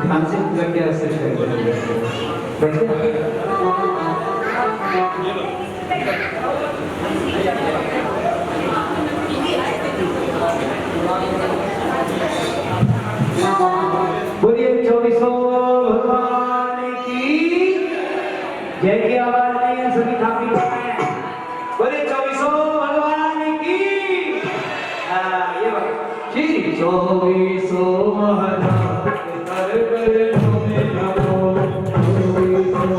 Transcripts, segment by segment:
मानसिक गट्टिया बोलिए चौबीसों भगवान की जय की आवाज नहीं है सभी काफी बोलिए चौबीसों भगवान की ये बात श्री चौबीसों महाराज कर कर तुम्हें नमो चौबीसों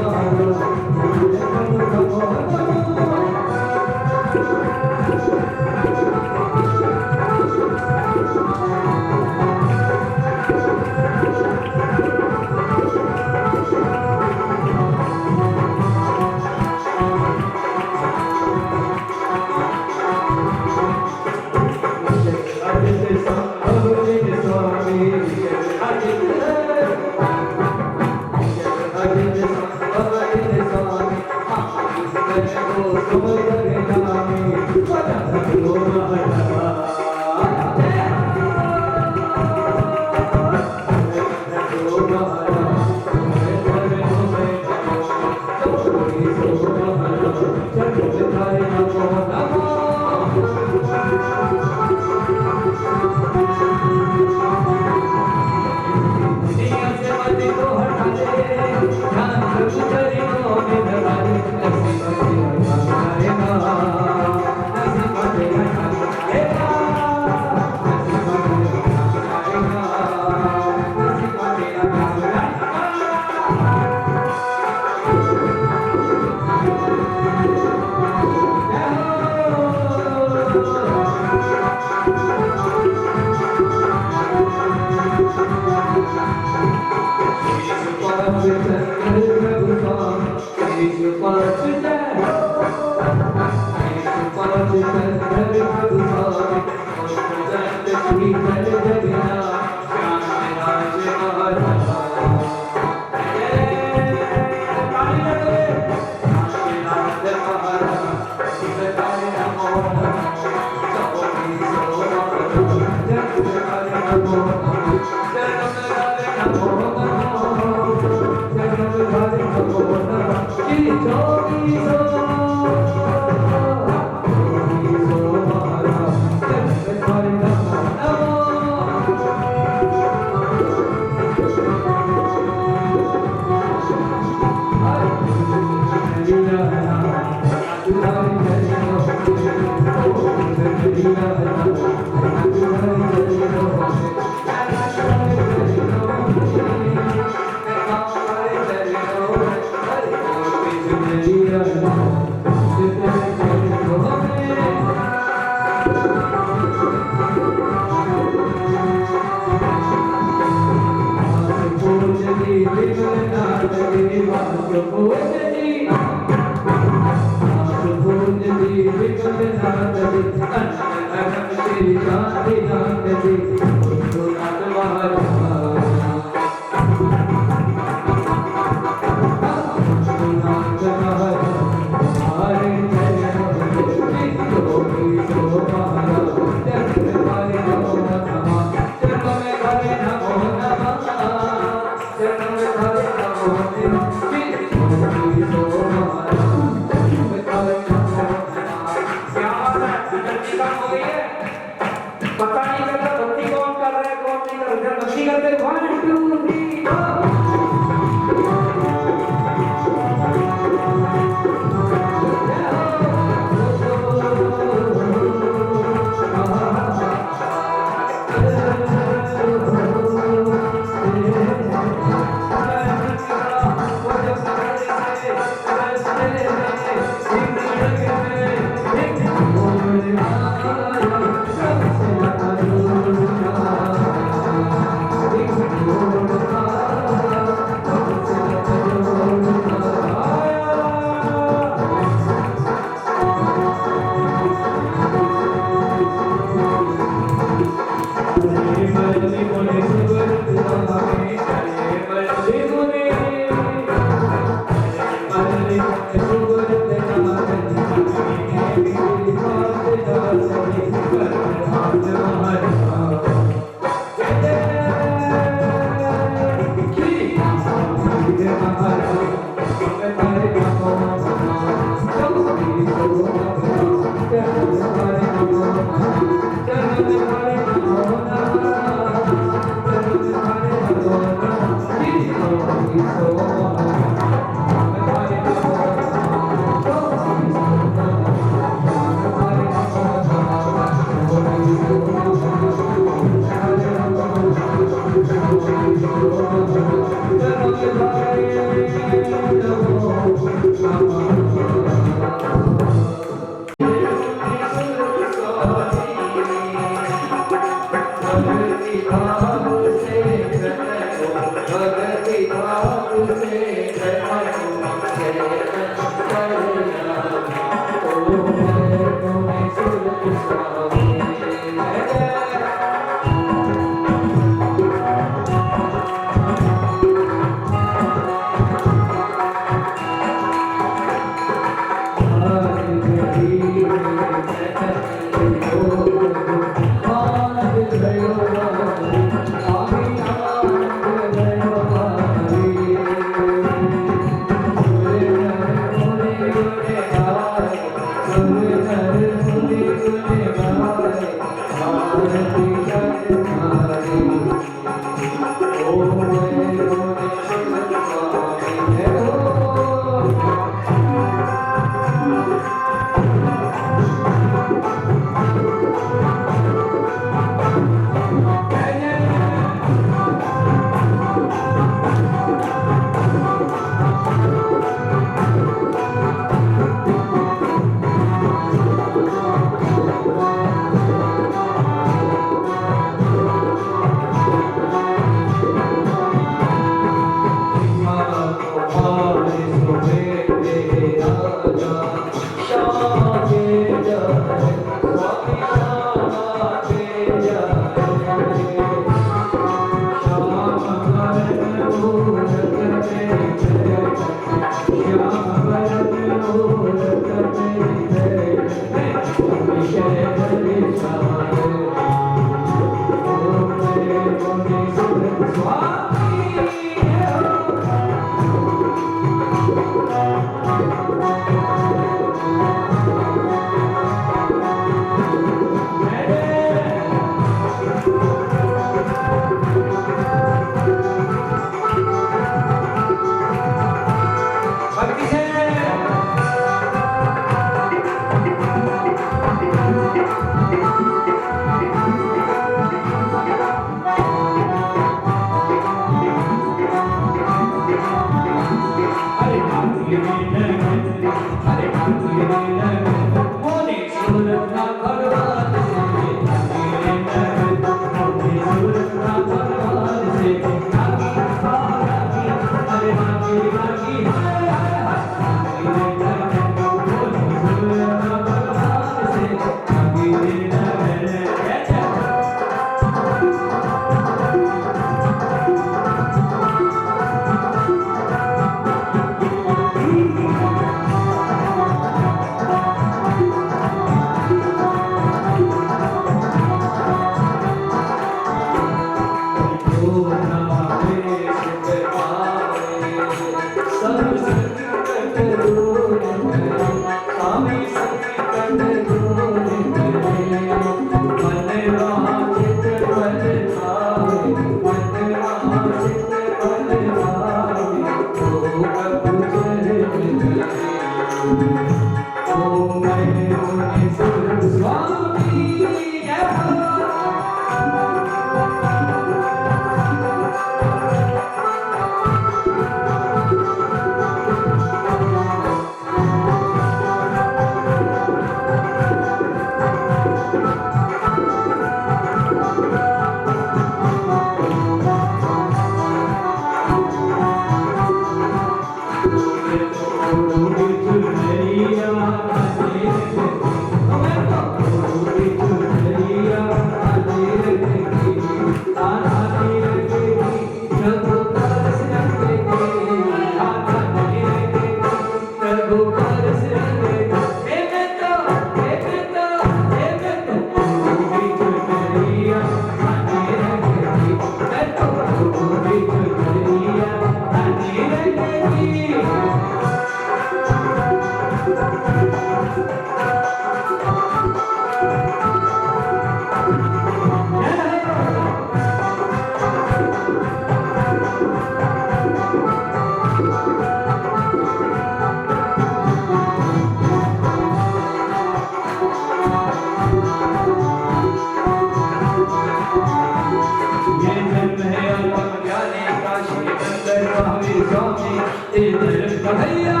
ये जन्म है अल्लाह जाने का श्री मंदिर महावीर स्वामी ये धर्म का भैया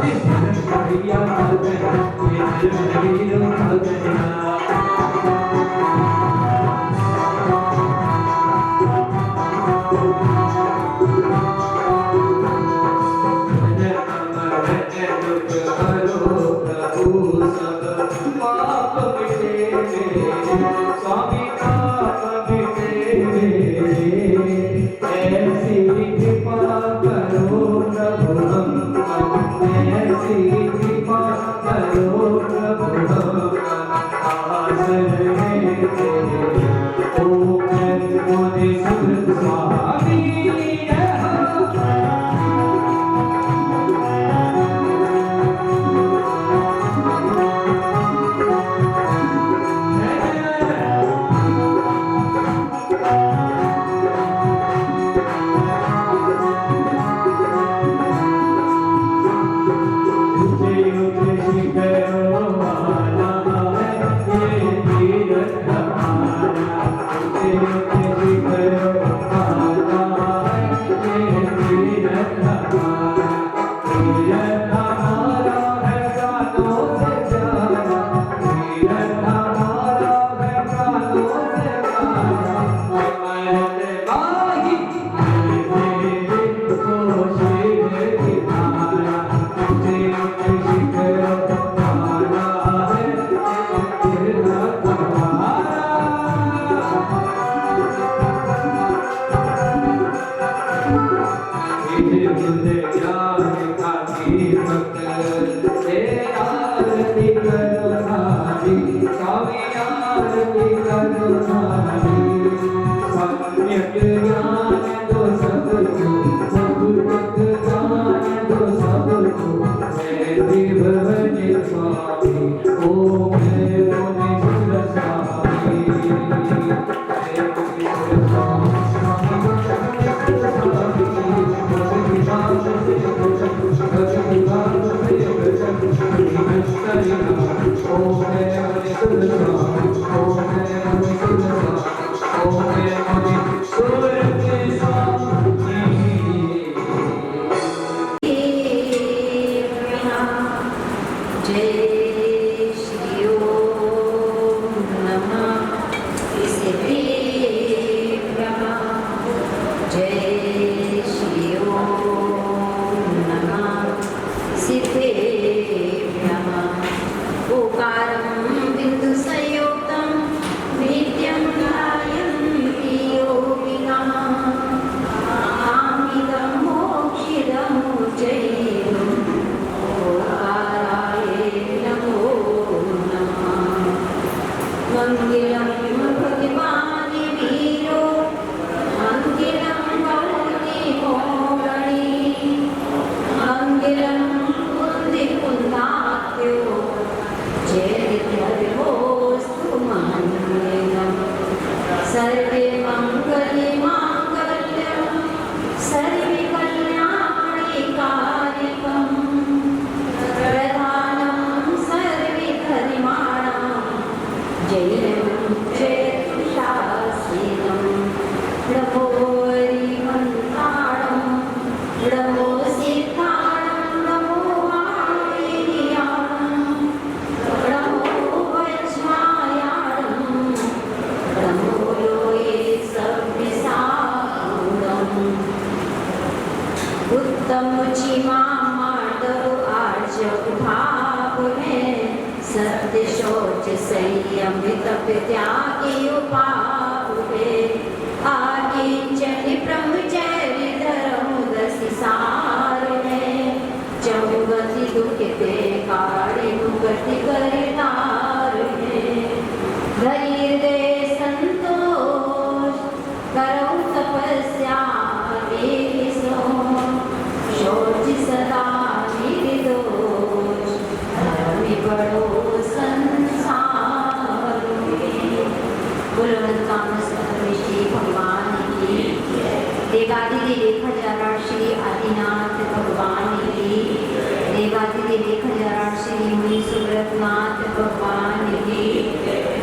ये धर्म का भैया ये धर्म का भैया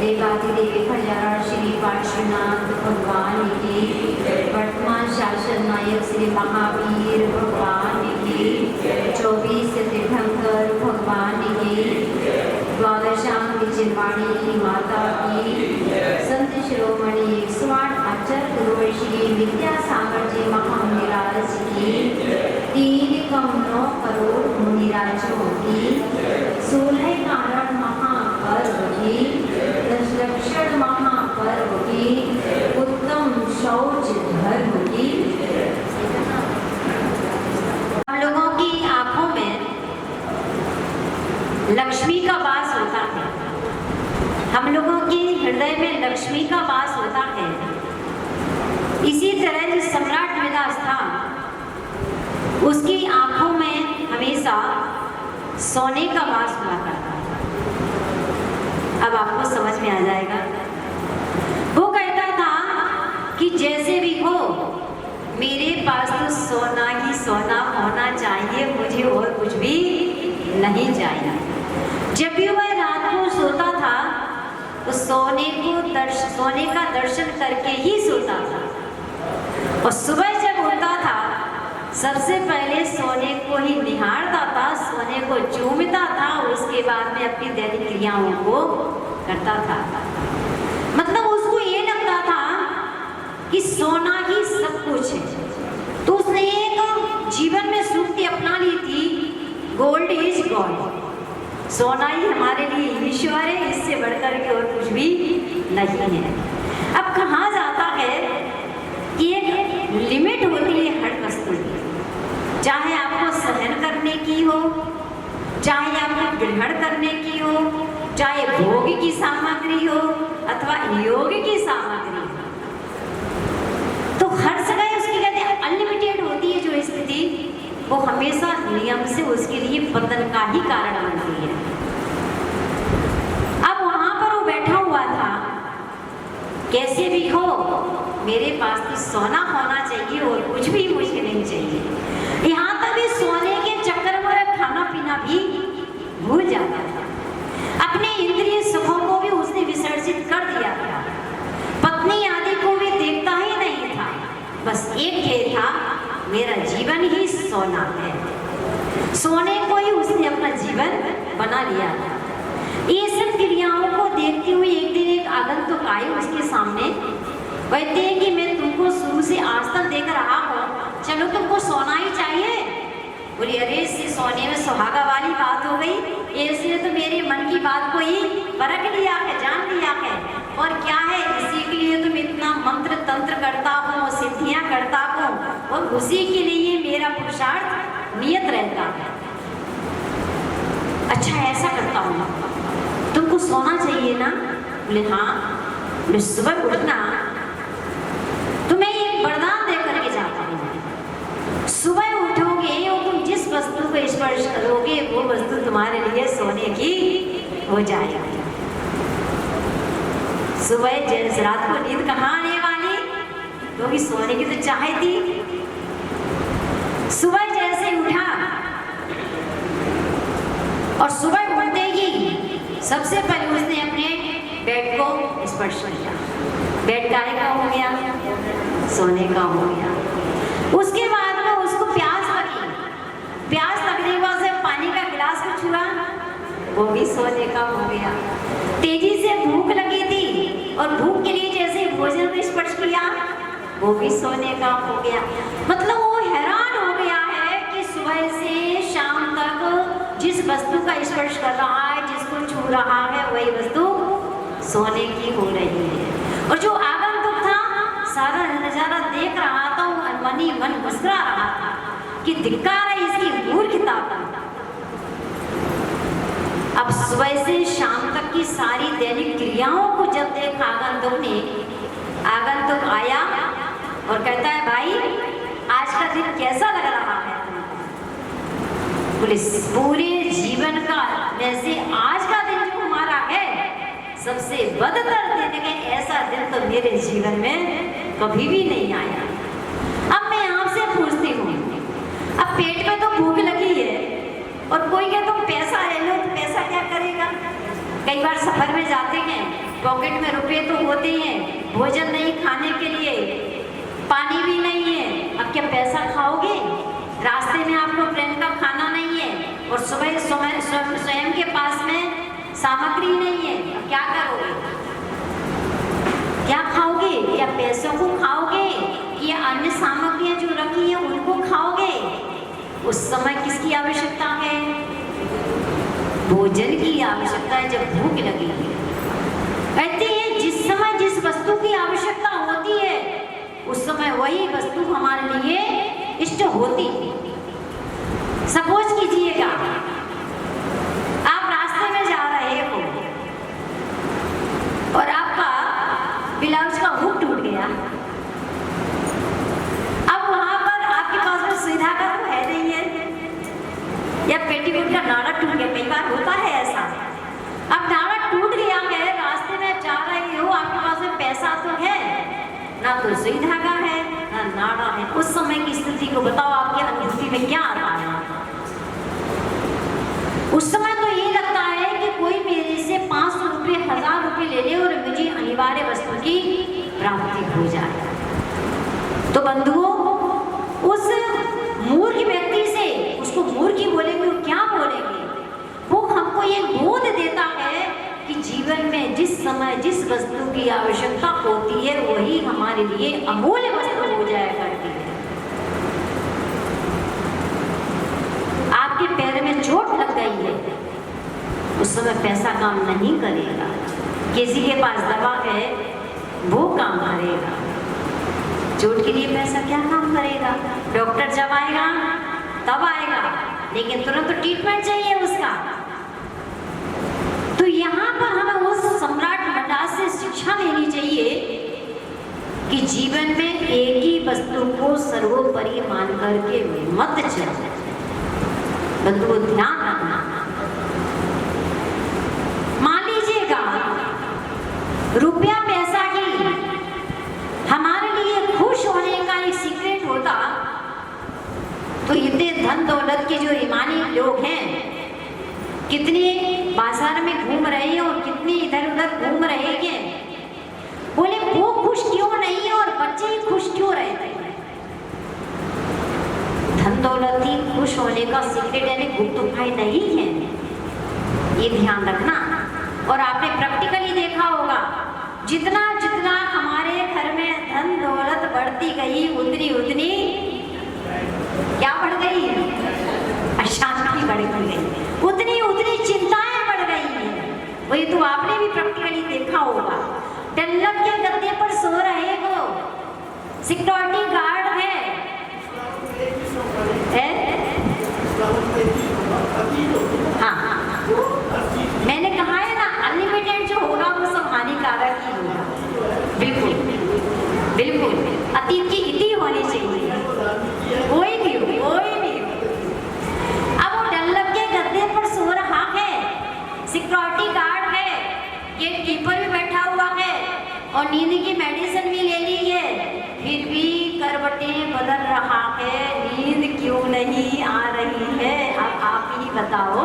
देवाधिदेव खंडारा श्री पार्श्व काशीनाथ भगवान की, वर्तमान शासन नायक श्री महावीर भगवान की, 24 तीर्थंकर भगवान की, द्वादशांग चिरवाणी की माता की, संत शिरोमणि 108 आचार्य गुरु श्री विद्यासागर जी महामुनिराज की, 3,9 करोड़ मुनिराजों की, 16 कारण महापर्व की, 10 लक्षण महापर्व की, उत्तम शौच धर्म की। हम लोगों की आंखों में लक्ष्मी का वास होता है, हम लोगों के हृदय में लक्ष्मी का वास होता है। इसी तरह जो सम्राट मिदास था, उसकी आंखों में हमेशा सोने का वास हुआ करता था। अब आपको समझ में आ जाएगा। वो कहता था कि जैसे भी हो मेरे पास तो सोना ही सोना होना चाहिए, मुझे और कुछ भी नहीं चाहिए। जब भी वह रात को सोता था तो सोने का दर्शन करके ही सोता था, और सुबह जब उठता था सबसे पहले सोने को ही निहारता था, सोने को चूमता था, उसके बाद में अपनी दैनिक क्रियाओं को करता था। मतलब उसको ये लगता था कि सोना ही सब कुछ है। तो उसने एक जीवन में सूक्ति अपना ली थी, गोल्ड इज गॉड, सोना ही हमारे लिए ईश्वर है, इससे बढ़कर के और कुछ भी नहीं है। अब कहा जाता है कि एक लिमिट होती है हर वस्तु की, चाहे आपको सहन करने की हो, चाहे आपको ग्रहण करने की हो, चाहे भोग की सामग्री हो अथवा योग की सामग्री हो, तो हर जगह उसकी कहते हैं अनलिमिटेड होती है जो स्थिति, वो हमेशा नियम से उसके लिए पतन का ही कारण बनती है। अब वहां पर वो बैठा हुआ था, कैसे भी हो मेरे पास भी सोना होना चाहिए और कुछ भी मुझे नहीं चाहिए। यहाँ तक भी सोने के चक्कर में खाना पीना भी भूल जाता था, अपने इंद्रिय सुखों को भी उसने विसर्जित कर दिया था, पत्नी आदि को भी देखता ही नहीं था, बस एक ध्येय था, मेरा जीवन ही सोना है। सोने को ही उसने अपना जीवन बना लिया था। ये सब क्रियाओं को देखते हुए एक दिन एक आगंतुक आए उसके सामने, कहते हैं कि मैं तुमको शुरू से आज तक देख रहा हूँ, चलो तुमको सोना ही चाहिए। बोली अरे इससे सोने में सुहागा वाली बात हो गई, इसने तो मेरे मन की बात को ही परख लिया है, जान लिया है, और क्या है इसी के लिए तुम इतना मंत्र तंत्र करता हूँ, सिद्धियां करता हूँ, और उसी के लिए मेरा पुरुषार्थ नियत रहता है। अच्छा ऐसा करता हूँ, तुमको सोना चाहिए ना? बोले हाँ। बोले सुबह उठना, तुम्हें एक वरदान दे करके जाता हूँ, सुबह उठोगे और तुम जिस वस्तु को स्पर्श करोगे वो वस्तु तुम्हारे लिए सोने की हो जाएगी। सुबह जैसे रात को नींद कहाँ आने वाली, क्योंकि सोने की तो चाह थी। सुबह जैसे उठा और सुबह उठते ही सबसे पहले उसने अपने बेड को स्पर्श किया। बेड काहे का हो गया? सोने का हो गया। उसके बाद में उसको प्यास लगी, प्यास लगने के बाद से पानी का गिलास को छुआ, वो भी सोने का हो गया। तेजी से भूख लगी थी और भूख के लिए जैसे भोजन को स्पर्श किया, वो भी सोने का हो गया। मतलब वो हैरान हो गया है कि सुबह से शाम तक जिस वस्तु का स्पर्श कर रहा है, जिसको छू रहा है, वही वस्तु सोने की हो रही है। और जो आगंतुक था सारा नजारा देख रहा था, वो मन ही मन मुस्कुरा रहा था कि धिक्कार है इसकी मूर्खता का। अब सुबह से शाम तक की सारी दैनिक क्रियाओं को जब देखा आगंतुक ने, आगंतुक आया और कहता है भाई आज का दिन कैसा लग रहा है? बोले पूरे जीवन का में से आज का दिन जो हमारा है सबसे बदतर दिन है, ऐसा दिन तो मेरे जीवन में कभी भी नहीं आया। अब मैं आपसे पूछती हूँ, अब पेट पे तो भूख लगी है और कोई कहे तुम पैसा ले लो, तो पैसा क्या करेगा? कई बार सफर में जाते हैं पॉकेट में रुपए तो होते हैं, भोजन नहीं खाने के लिए, पानी भी नहीं है, अब क्या पैसा खाओगे? रास्ते में आपको ट्रेन का खाना नहीं है और सुबह स्वयं के पास में सामग्री नहीं है, अब क्या करोगे? क्या खाओगे? या पैसों को खाओगे या अन्य सामग्रियां जो रखी है उनको खाओगे? उस समय किसकी आवश्यकता है? भोजन की आवश्यकता है, जब भूख लगेगी। कहते हैं जिस समय जिस वस्तु की आवश्यकता होती है उस समय वही वस्तु हमारे लिए इष्ट होती है। सपोज कीजिएगा आप रास्ते में जा रहे हो और आपका ब्लाउज का हुक टूट गया। अब वहां पर आपके पास में सुविधा का तो है नहीं है, या पेटीकोट का नाड़ा टूट गया, कई बार होता है ऐसा। अब नाड़ा टूट गया है, रास्ते में जा रहे हो, आपके पास में पैसा तो है, ना तो सुई धागा है ना नाड़ा है। उस समय की स्थिति को बताओ, आपके अनुभूति में क्या आता है? उस समय तो ये लगता है कि कोई मेरे से 500 रुपये 1000 रुपये ले ले और मुझे अनिवार्य वस्तु की प्राप्ति हो जाए। तो बंधुओं, उस मूर्ख व्यक्ति से उसको मूर्ख ही बोलेंगे, वो क्या बोलेंगे? वो हमको ये बोध देता है कि जीवन में जिस समय जिस वस्तु की आवश्यकता होती है वही हमारे लिए अमूल्य वस्तु हो जाया करती है। आपके पैर में चोट लग गई है, उस समय पैसा काम नहीं करेगा। किसी के पास दवा है वो काम करेगा, चोट के लिए पैसा क्या काम करेगा? डॉक्टर जब आएगा तब आएगा, लेकिन तुरंत तो ट्रीटमेंट चाहिए उसका। तो यहाँ पर हमें उस सम्राट मद्रास से शिक्षा लेनी चाहिए कि जीवन में एक ही वस्तु को सर्वोपरि मान करके मत चलो। बंधुओं, ध्यान रखना। मान लीजिएगा रुपया पैसा ही हमारे लिए खुश होने का एक सीक्रेट होता तो इतने धन दौलत के जो ईमानी लोग हैं कितने बाजार में घूम रहे हैं और कितने इधर उधर घूम रहे हैं, बोले वो खुश क्यों नहीं है और बच्चे ही खुश क्यों रहते हैं? धन दौलत ही खुश होने का सीक्रेट यानी गुप्त उपाय नहीं है, ये ध्यान रखना। और आपने प्रैक्टिकली देखा होगा, जितना जितना हमारे घर में धन दौलत बढ़ती गई उतनी क्या बढ़ गई? अशांति बढ़ गई, उतनी चिंताएं बढ़ गई हैं। वही तो आपने भी प्रैक्टिकली देखा होगा। डल्लब के गद्दे पर सो रहे हो, सिक्योरिटी गार्ड है? हाँ, मैंने कहा है ना, अनलिमिटेड जो होगा वो सब हानिकारक ही होगा। बिल्कुल बिल्कुल, अतीत की इति होनी चाहिए, कोई भी हो। अब वो डल्लब के गद्दे पर सो रहा है, सिक्योरिटी गार्ड है, गेट कीपर भी बैठा हुआ है और नींद की मेडिसिन भी ले ली है, फिर भी करवटें बदल रहा है, नींद क्यों नहीं आ रही है? अब आप ही बताओ,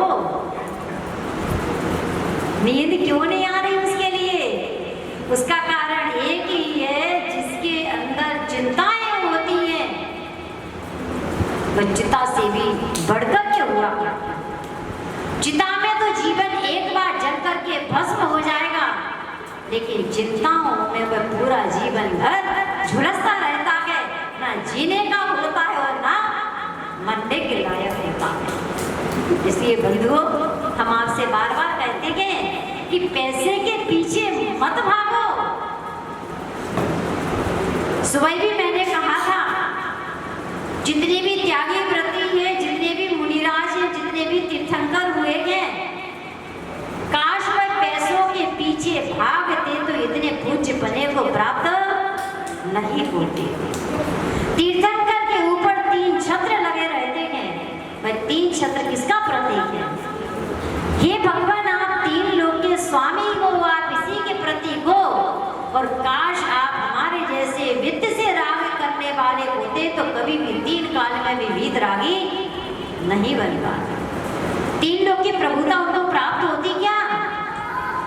नींद क्यों नहीं आ रही उसके लिए? उसका कारण एक ही है, जिसके अंदर चिंताएं होती हैं वह चिता से भी बढ़कर के हुआ। चिता में तो जीवन एक बार जल करके भस्म हो जाएगा, लेकिन चिंताओं में वह पूरा जीवन भर झुलसता रहता है, ना जीने का होता है और ना मरने के लायक होता है। इसलिए बंधुओं, हम आपसे बार बार कहते हैं कि पैसे के पीछे मत भागो। सुबह भी मैंने कहा था, जितने भी त्यागी व्रती हैं, जितने भी मुनिराज हैं, जितने भी तीर्थंकर हुए हैं, काश वह पैसों के पीछे भागते तो इतने पूज्य बने को प्राप्त नहीं होते। तीर्थंकर के ऊपर 3 छत्र लगे रहते हैं, वह 3 छत्र किसका प्रतीक है? हे भगवान, आप 3 लोक के स्वामी हो, आप इसी के प्रतीक हो, और काश आप हमारे जैसे वित्त से राग करने वाले होते तो कभी भी 3 काल में भी वीतरागी नहीं बन पाते। 3 लोक की प्रभुता उनको प्राप्त होती क्या?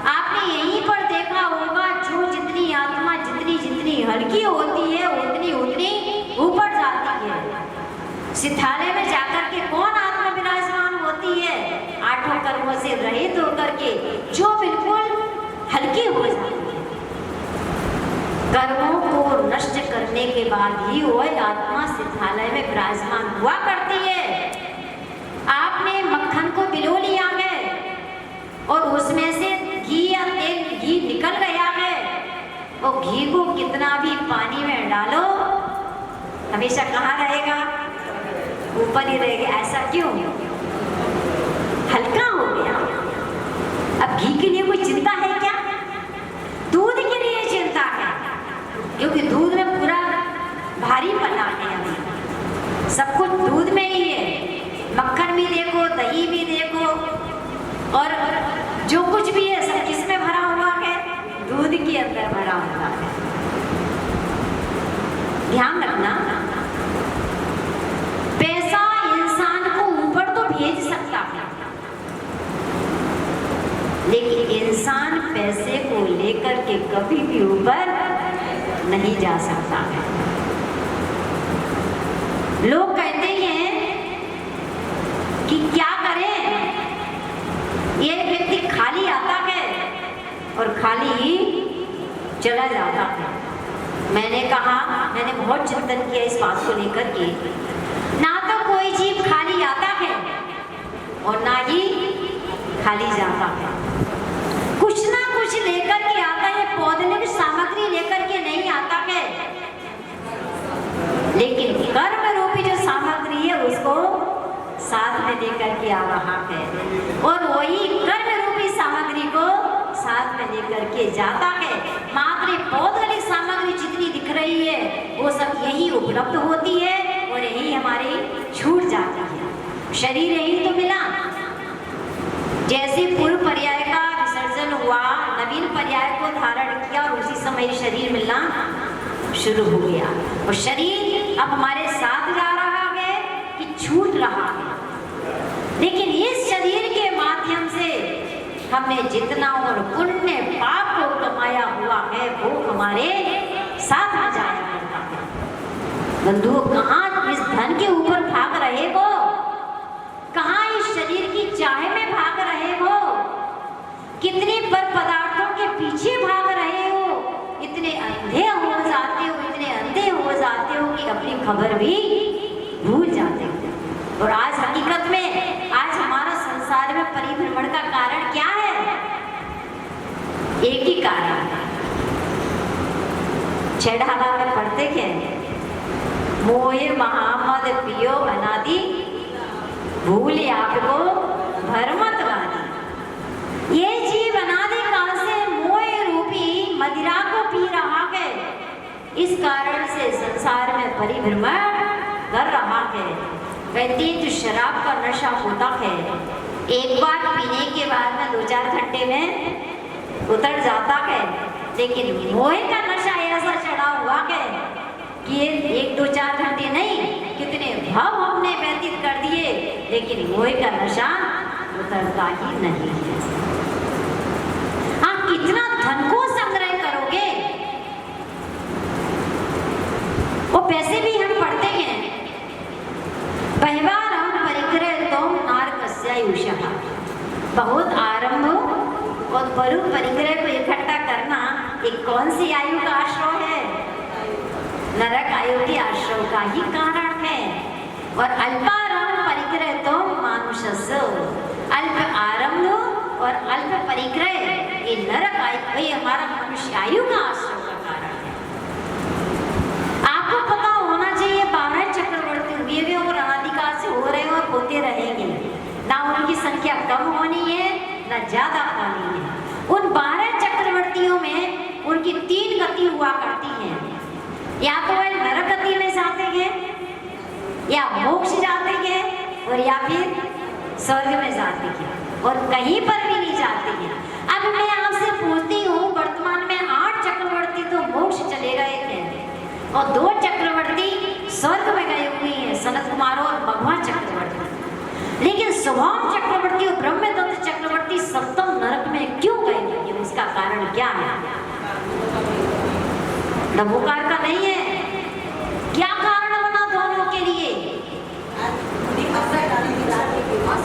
आपने यहीं पर देखा होगा हल्की होती है उतनी उतनी ऊपर जाती है। सिद्धालय में जाकर के कौन आत्मा विराजमान होती है? आठों कर्मों से रहित होकर के, जो बिल्कुल हल्की हो जाती है। कर्मों को नष्ट करने के बाद ही वह आत्मा सिद्धालय में विराजमान हुआ करती है। आपने मक्खन को बिलो लिया है और उसमें से घी या तेल घी निकल गया है, और घी को कितना भी पानी में डालो हमेशा कहाँ रहेगा? ऊपर ही रहेगा। ऐसा क्यों? हल्का हो गया। अब घी के लिए कोई चिंता है क्या? दूध के लिए चिंता है, क्योंकि दूध में पूरा भारी पना है। अभी सब कुछ दूध में ही है। मक्खन भी देखो, दही भी देखो, और जो कुछ भी है सब किसमें भरा हुआ है? दूध के अंदर भरा हुआ है। ध्यान रखना, पैसा इंसान को ऊपर तो भेज सकता है, लेकिन इंसान पैसे को लेकर के कभी भी ऊपर नहीं जा सकता है। लोग कहते हैं कि क्या करें, ये व्यक्ति खाली आता है और खाली ही चला जाता है। मैंने कहा, मैंने बहुत चिंतन किया इस बात को लेकर के, ना तो कोई जीव खाली आता है और ना ही खाली जाता है। कुछ ना कुछ लेकर के आता है, पौधनिक सामग्री लेकर के नहीं आता है, लेकिन कर्म रूपी जो सामग्री है उसको साथ में लेकर के आ रहा है, और वही कर्म रूपी सामग्री को साथ में लेकर के जाता है। मात्र पौधनिक सामग्री जितनी दिख रही है वो सब यही उपलब्ध होती है और यही हमारी छूट जाती है। शरीर यही तो मिला। जैसे पूर्व पर्याय का विसर्जन हुआ, नवीन पर्याय को धारण किया और उसी समय शरीर मिलना शुरू हो गया, और शरीर अब हमारे साथ जा रहा है कि छूट रहा है। लेकिन इस शरीर के माध्यम से हमने जितना और पुण्य पाप को कमाया हुआ है वो हमारे साथ में जाया करता है। बंधुओं, कहाँ इस धन के ऊपर भाग रहे हो? कहाँ इस शरीर की चाह में भाग रहे हो? कितने पर पदार्थों के पीछे भाग रहे हो? इतने अंधे हो जाते हो, इतने अंधे हो जाते हो कि अपनी खबर भी भूल जाते हो। और आज हकीकत में आज हमारा संसार में परिभ्रमण का कारण क्या है? एक ही कारण है। छेड़ाला में पढ़ते क्या? मोहे महामद पियो अनादि, भूले आपको भरमतवादी। ये जीव अनादि काल से मोह रूपी मदिरा को पी रहा है, इस कारण से संसार में परिभ्रमण कर रहा है। कहते हैं जो शराब का नशा होता है, एक बार पीने के बाद में 2-4 घंटे में उतर जाता है, लेकिन मोह का नशा ऐसा चढ़ा हुआ है कि 1-2-4 घंटे नहीं, कितने भाव हमने व्यतीत कर दिए, लेकिन मोह का नशा उतरता ही नहीं है। आप कितना धन को संग्रह करोगे? वो पैसे भी हम पढ़ते हैं, बहवारम परिग्रह तुम नारकस्यायुषः। बहुत आरंभ और बरु परिग्रह को इकट्ठा करना एक कौन सी आयु का आश्रय है? नरक आयु के आश्रय का ही कारण है। और अल्पारंभ परिग्रह तुम मानुषस्य, अल्प आरंभ और अल्प परिग्रह ये नरक आयु, ये हमारा मनुष्य आयु का आश्रय का कारण है। आपको पता होना चाहिए 12 चक्रवर्ती हुए और अनादिकाल से हो रहे और होते रहेंगे, ना उनकी संख्या कम होनी है ना ज्यादा होनी है। उन 12 चक्रवर्तियों में उनकी 3 गति हुआ करती हैं, या तो वह नरक गति में जाते हैं, या मोक्ष जाते हैं, और या फिर स्वर्ग में जाते हैं, और कहीं पर भी नहीं जाते हैं। अब मैं आपसे पूछती हूँ, वर्तमान में 8 चक्रवर्ती तो मोक्ष चले गए थे और 2 चक्रवर्ती स्वर्ग में गए हुए हैं, सनत कुमार और मघवा चक्रवर्ती। लेकिन स्वभाव चक्रवर्ती और ब्रह्मदत्त चक्रवर्ती सप्तम नरक में क्यों गए? उसका कारण क्या है? नवोकार का नहीं है। क्या कारण बना दोनों के लिए?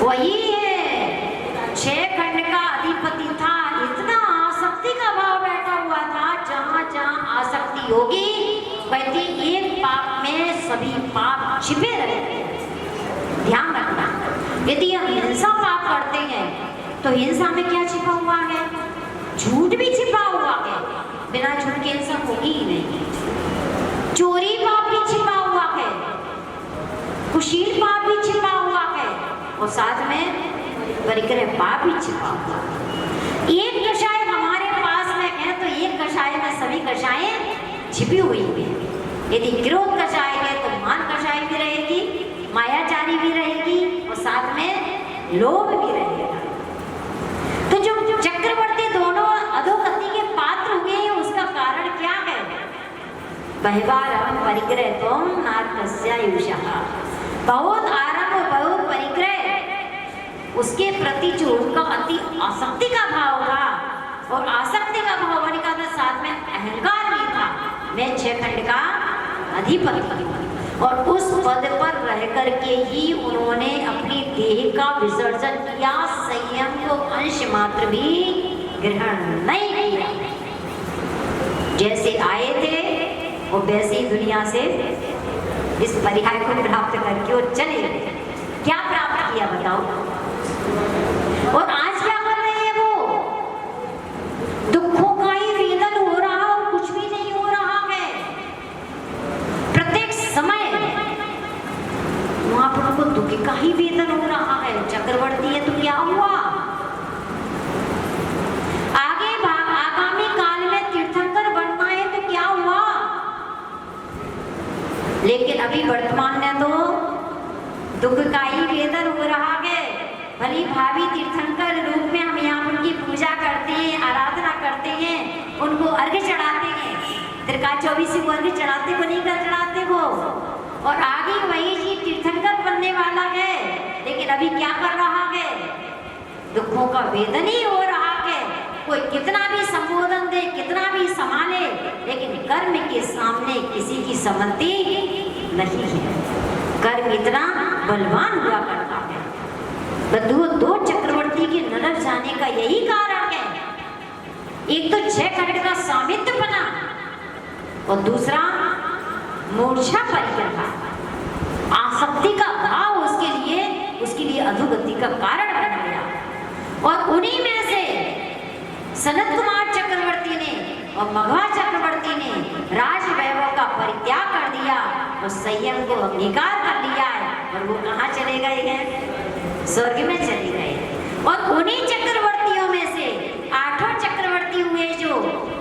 वही है, 6 खंड का अधिपति था, इतना आसक्ति का भाव बैठा हुआ था, जहां जहां आसक्ति होगी कहती एक पाप में सभी पाप छिपे रहते हैं। ध्यान रखना, यदि हम हिंसा पाप करते हैं तो हिंसा में क्या छिपा हुआ है? झूठ भी छिपा हुआ है, बिना झूठ के हिंसा होगी ही नहीं। चोरी पाप भी छिपा हुआ है, कुशील पाप भी छिपा हुआ है, और साथ में परिग्रह पाप भी छिपा हुआ है। एक कषाय हमारे पास में है तो एक कषाय में सभी कषायें छिपी हुई है। यदि क्रोध कषाय है तो मान कषाय भी रहेगी, मायाचारी भी रहेगी, और साथ में लोभ भी रहेगा। तो जो चक्रवर्ती दोनों अधोगति के पात्र हुए हैं, उसका कारण क्या है? बहिवारम परिग्रह तुम नार्कस्यायुषः, बहुत आरंभ बहुत परिग्रह, उसके प्रति जो उनका अति आसक्ति का भाव था, और आसक्ति का भाव होने का साथ में अहंकार भी था। मैं 6 खंड का अधिपति, और उस पद पर रह करके ही उन्होंने अपनी देह का विसर्जन किया, संयम को अंश मात्र भी ग्रहण नहीं किया। जैसे आए थे वो वैसे ही दुनिया से इस परिहार को प्राप्त करके वो चले गए। क्या प्राप्त किया बताओ? और आज क्या कर रहे हैं वो? दुखों का ही वेदन हो रहा और कुछ भी नहीं हो रहा है। प्रत्येक समय वहां पर उनको दुख का ही वेदन हो रहा है। चक्रवर्ती है तो क्या हुआ? आगामी काल में तीर्थंकर बनना है तो क्या हुआ? लेकिन अभी वर्तमान में तो दुख का ही वेदन हो रहा है। भली भावी तीर्थंकर रूप में हम यहाँ उनकी पूजा करते हैं, आराधना करते हैं, उनको अर्घ्य चढ़ाते हैं। त्रिका 24 को अर्घ्य चढ़ाते को नहीं कर चढ़ाते को, और आगे वही जी तीर्थंकर बनने वाला है। लेकिन अभी क्या कर रहा है? दुखों का वेदन ही हो रहा है। कोई कितना भी संबोधन दे, कितना भी संभाले, लेकिन कर्म के सामने किसी की सम्मति नहीं है। कर्म इतना बलवान हुआ करता है। दो चक्रवर्ती के नरक जाने का यही कारण है। एक तो 6 खंड का स्वामित्व बना, और दूसरा मूर्छा परिग्रह, आसक्ति का भाव उसके लिए अधोगति का कारण बन गया। और उन्हीं में से सनत कुमार चक्रवर्ती ने और मगधा चक्रवर्ती ने राज वैभव का परित्याग कर दिया और संयम को अंगीकार कर लिया है। और वो कहाँ चले गए हैं? स्वर्ग में चले गए। और उन्हीं चक्रवर्तियों में से 8 चक्रवर्ती हुए जो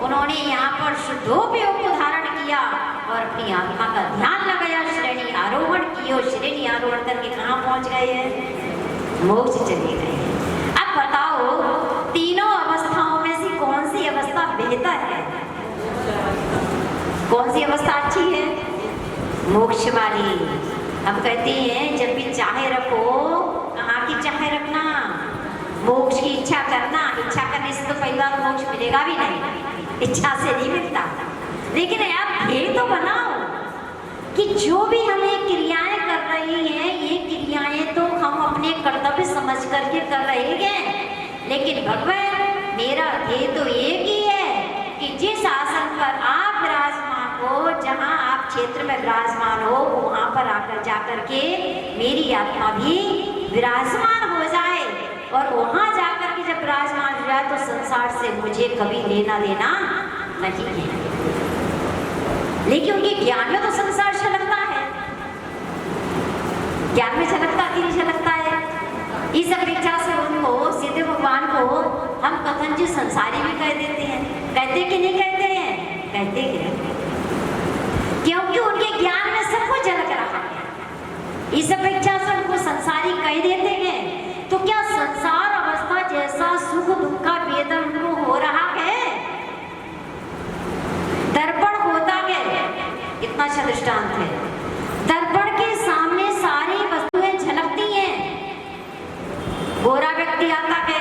उन्होंने यहाँ पर शुद्धोपयोग को धारण किया और अपनी आत्मा का ध्यान लगाया, श्रेणी आरोहण की, और श्रेणी आरोहण करके कहाँ पहुँच गए हैं? मोक्ष चले गए। अब बताओ, तीनों अवस्थाओं में से कौन सी अवस्था बेहतर है? कौन सी अवस्था अच्छी है? मोक्ष वाली। हम कहते हैं जब भी चाहे रखो, कहाँ की चाहे रखना? मोक्ष की इच्छा करना। इच्छा करने से तो पहली बार मोक्ष मिलेगा भी नहीं, इच्छा से नहीं मिलता। लेकिन आप ध्येय तो बनाओ कि जो भी हम ये क्रियाएं कर रहे हैं, ये क्रियाएं तो हम अपने कर्तव्य समझ करके कर रहे हैं, लेकिन भगवान मेरा ध्येय तो एक ही है कि जिस आसन पर आप विराजमान हो, जहाँ आप क्षेत्र में विराजमान हो, वहाँ पर आकर जाकर के मेरी आत्मा भी विराजमान हो जाए। और वहाँ जाकर के जब विराजमान हो जाए तो संसार से मुझे कभी लेना देना नहीं है। लेकिन उनके ज्ञान में तो संसार छलकता है। ज्ञान में छलकता कि नहीं छलकता है? इस अपेक्षा से उनको, सीधे भगवान को हम कथनचित संसारी भी कह देते हैं। कहते कि नहीं कहते हैं? कहते हैं, क्योंकि उनके ज्ञान में सब कुछ झलक रहा है। इस अपेक्षा से उनको संसारी कह देते हैं। तो क्या संसार अवस्था जैसा सुख दुख का वेदन उनको हो रहा है? दर्पण होता है, इतना अच्छा दृष्टांत है। दर्पण के सामने सारी वस्तुएं झलकती हैं। गोरा व्यक्ति आता है,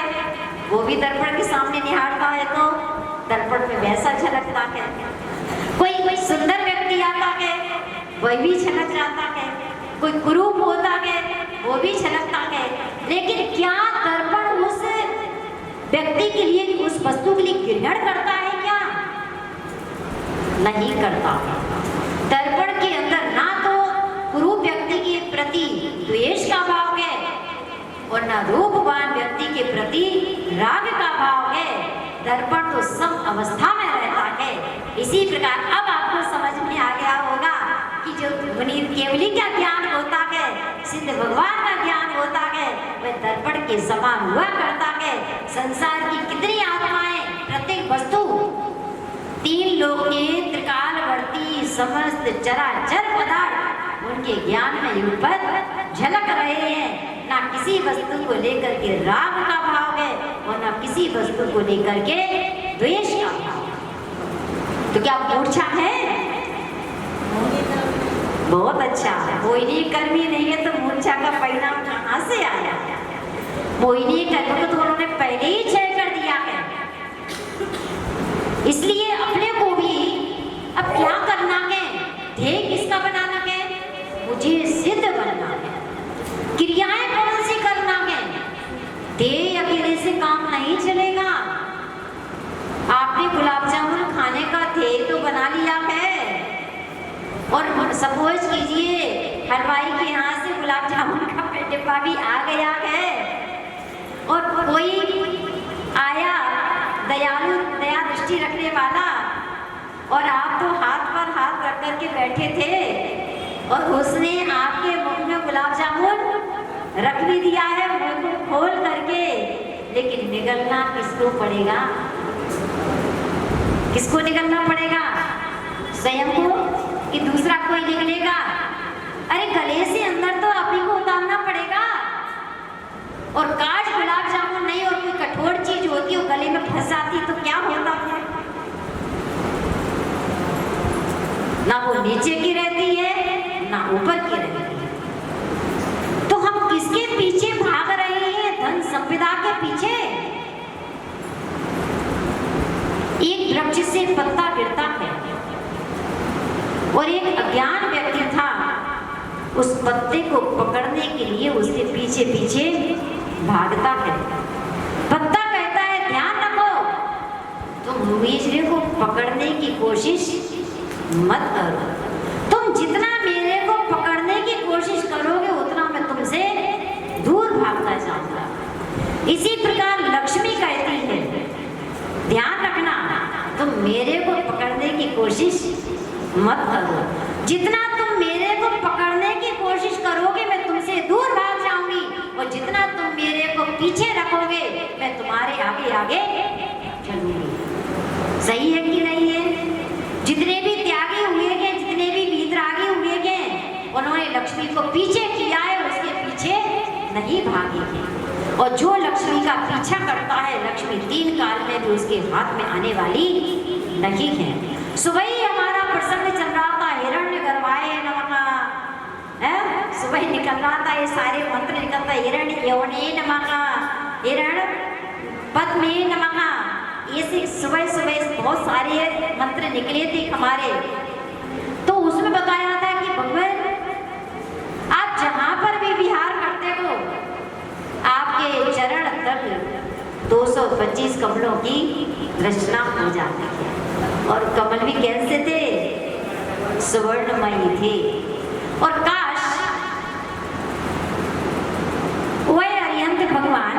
वो भी दर्पण के सामने निहारता है तो दर्पण में वैसा झलकता है। कोई सुंदर व्यक्ति आता है वह भी छलक जाता है, कोई कुरूप होता है वो भी छलकता है, लेकिन क्या दर्पण उस व्यक्ति के लिए, उस वस्तु के लिए ग्रहण करता है क्या? नहीं करता। दर्पण के अंदर ना तो कुरूप व्यक्ति के प्रति द्वेष का भाव है और ना रूपवान व्यक्ति के प्रति राग का भाव है। दर्पण तो सम अवस्था में रहता है। इसी प्रकार अब आपको समझ में आ गया होगा कि जो केवली का ज्ञान होता है, सिद्ध भगवान का ज्ञान होता है, वह दर्पण के समान हुआ करता है। संसार की कितनी आत्माएं, प्रत्येक वस्तु, तीन लोक के त्रिकालवर्ती समस्त चराचर पदार्थ उनके ज्ञान में युगपत झलक रहे हैं। ना किसी वस्तु को लेकर के राग का भाव है और ना किसी वस्तु को लेकर के द्वेष का भाव। तो क्या मूर्छा है? बहुत अच्छा। मोहिनी कर्मी नहीं है तो मूर्छा का परिणाम कहाँ से आया? मोहिनी कर्म को तो उन्होंने पहले ही क्षय कर दिया है। इसलिए अपने को भी अब क्या करना है? ध्येय किसका बनाना है? मुझे सिद्ध बनना है। क्रियाएं कौन सी करना है? ध्येय अकेले से काम नहीं चलेगा। आपने गुलाब जामुन खाने का ध्येय तो बना लिया है और सपोज कीजिए हलवाई के यहाँ से गुलाब जामुन का डिब्बा भी आ गया है और कोई आया दयालु, दया दृष्टि रखने वाला, और आप तो हाथ पर हाथ रख कर के बैठे थे और उसने आपके मुंह में गुलाब जामुन रख भी दिया है मुंह को खोल करके, लेकिन निगलना किसको पड़ेगा? किसको निगलना पड़ेगा? स्वयं को कि दूसरा कोई निगलेगा? अरे गले से अंदर तो अपनी को उतारना पड़ेगा। और काश गुलाब जामुन नहीं और कोई कठोर चीज होती और गले में फंस जाती तो क्या होता है? ना वो नीचे की रहती है ना ऊपर की रहती है। तो हम किसके पीछे भाग रहे हैं? धन संपदा के पीछे। एक वृक्ष से पत्ता गिरता है और एक अज्ञान व्यक्ति था, उस पत्ते को पकड़ने के लिए उसके पीछे पीछे भागता है। पत्ता कहता है ध्यान रखो, तुम मीजरे को पकड़ने की कोशिश मत करो। तुम जितना मेरे को पकड़ने की कोशिश करोगे उतना मैं तुमसे दूर भागता जाऊंगा। इसी प्रकार लक्ष्मी कहती है ध्यान रखना, तुम मेरे को पकड़ने की कोशिश मत करो। जितना तुम मेरे को पकड़ने की कोशिश करोगे मैं तुमसे दूर भाग जाऊंगी और जितना तुम मेरे को पीछे रखोगे मैं तुम्हारे आगे आगे चलूंगी। सही है कि नहीं है? जितने भी त्यागी हुए हैं, जितने भी वीतरागी हुए हैं, उन्होंने लक्ष्मी को पीछे किया है, उसके पीछे नहीं भागे हैं। और जो लक्ष्मी का पीछा करता है, लक्ष्मी 3 काल में भी उसके हाथ में आने वाली नहीं है। सुबह ही हमारा प्रसंग चल रहा था, हिरण्य गर्भाय नमः, सुबह निकल रहा था, ये सारे मंत्र निकलता, हिरण्य यौने नमः, हिरण्य पद्मे नमः, ये सुबह सुबह बहुत सारे मंत्र निकले थे हमारे। तो उसमें बताया था कि भगवान आप जहां पर भी विहार करते हो, आपके चरण तक 225 कमलों की रचना हो जाती है। और कमल भी कैसे थे? सुवर्णमयी थे। और काश वह अरिहंत भगवान,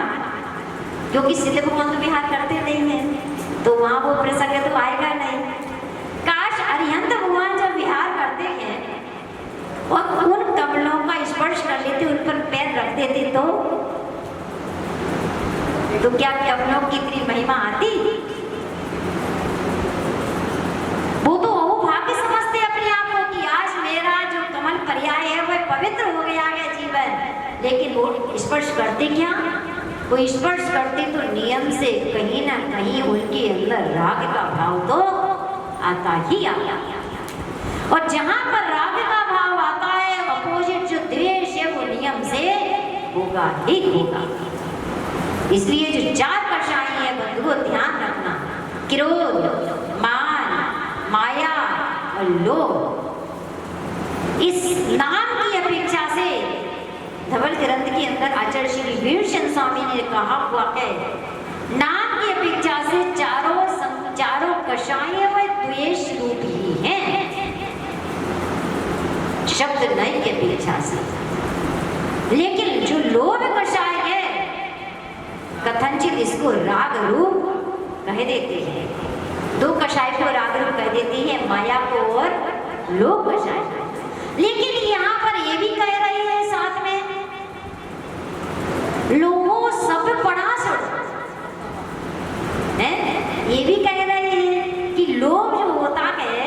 क्योंकि सिद्ध भगवान तो विहार करते नहीं है तो वहां वो प्रसंग तो आएगा नहीं। काश अरिहंत भगवान जब विहार करते हैं और उन कमलों का स्पर्श कर लेते, उन पर पैर रख देते तो क्या कमलों की इतनी महिमा आती? वो तो वो भाग्य समझते अपने आप को कि आज मेरा जो कमल पर्याय है वह पवित्र हो गया है जीवन। लेकिन वो स्पर्श करते क्या? वो स्पर्श करते तो नियम से कहीं ना कहीं उनके अंदर राग का भाव तो आता ही आता। और जहां पर राग का भाव आता है, अपोजिट जो द्वेष है वो नियम से होगा ही होगा। इसलिए जो 4 कषाय है बंधुओं ध्यान रखना, क्रोध, मान, माया, और लोभ, इस नाम की अपेक्षा से धवल ग्रंथ के अंदर आचार्य श्री वीरचंद स्वामी ने कहा हुआ है, नाम की अपेक्षा से चारों कषाय व द्वेष रूप ही हैं, शब्द नय की अपेक्षा से। लेकिन जो लोभ कषाय है, कथनचित इसको राग रूप कह देते हैं। दो कषाय को राग रूप कह देते हैं, माया को और लोभ कषाय। लेकिन यहाँ पर ये भी कह रहे हैं साथ में, लोगों सब पड़ा ये भी कह रहे हैं कि लोभ जो होता है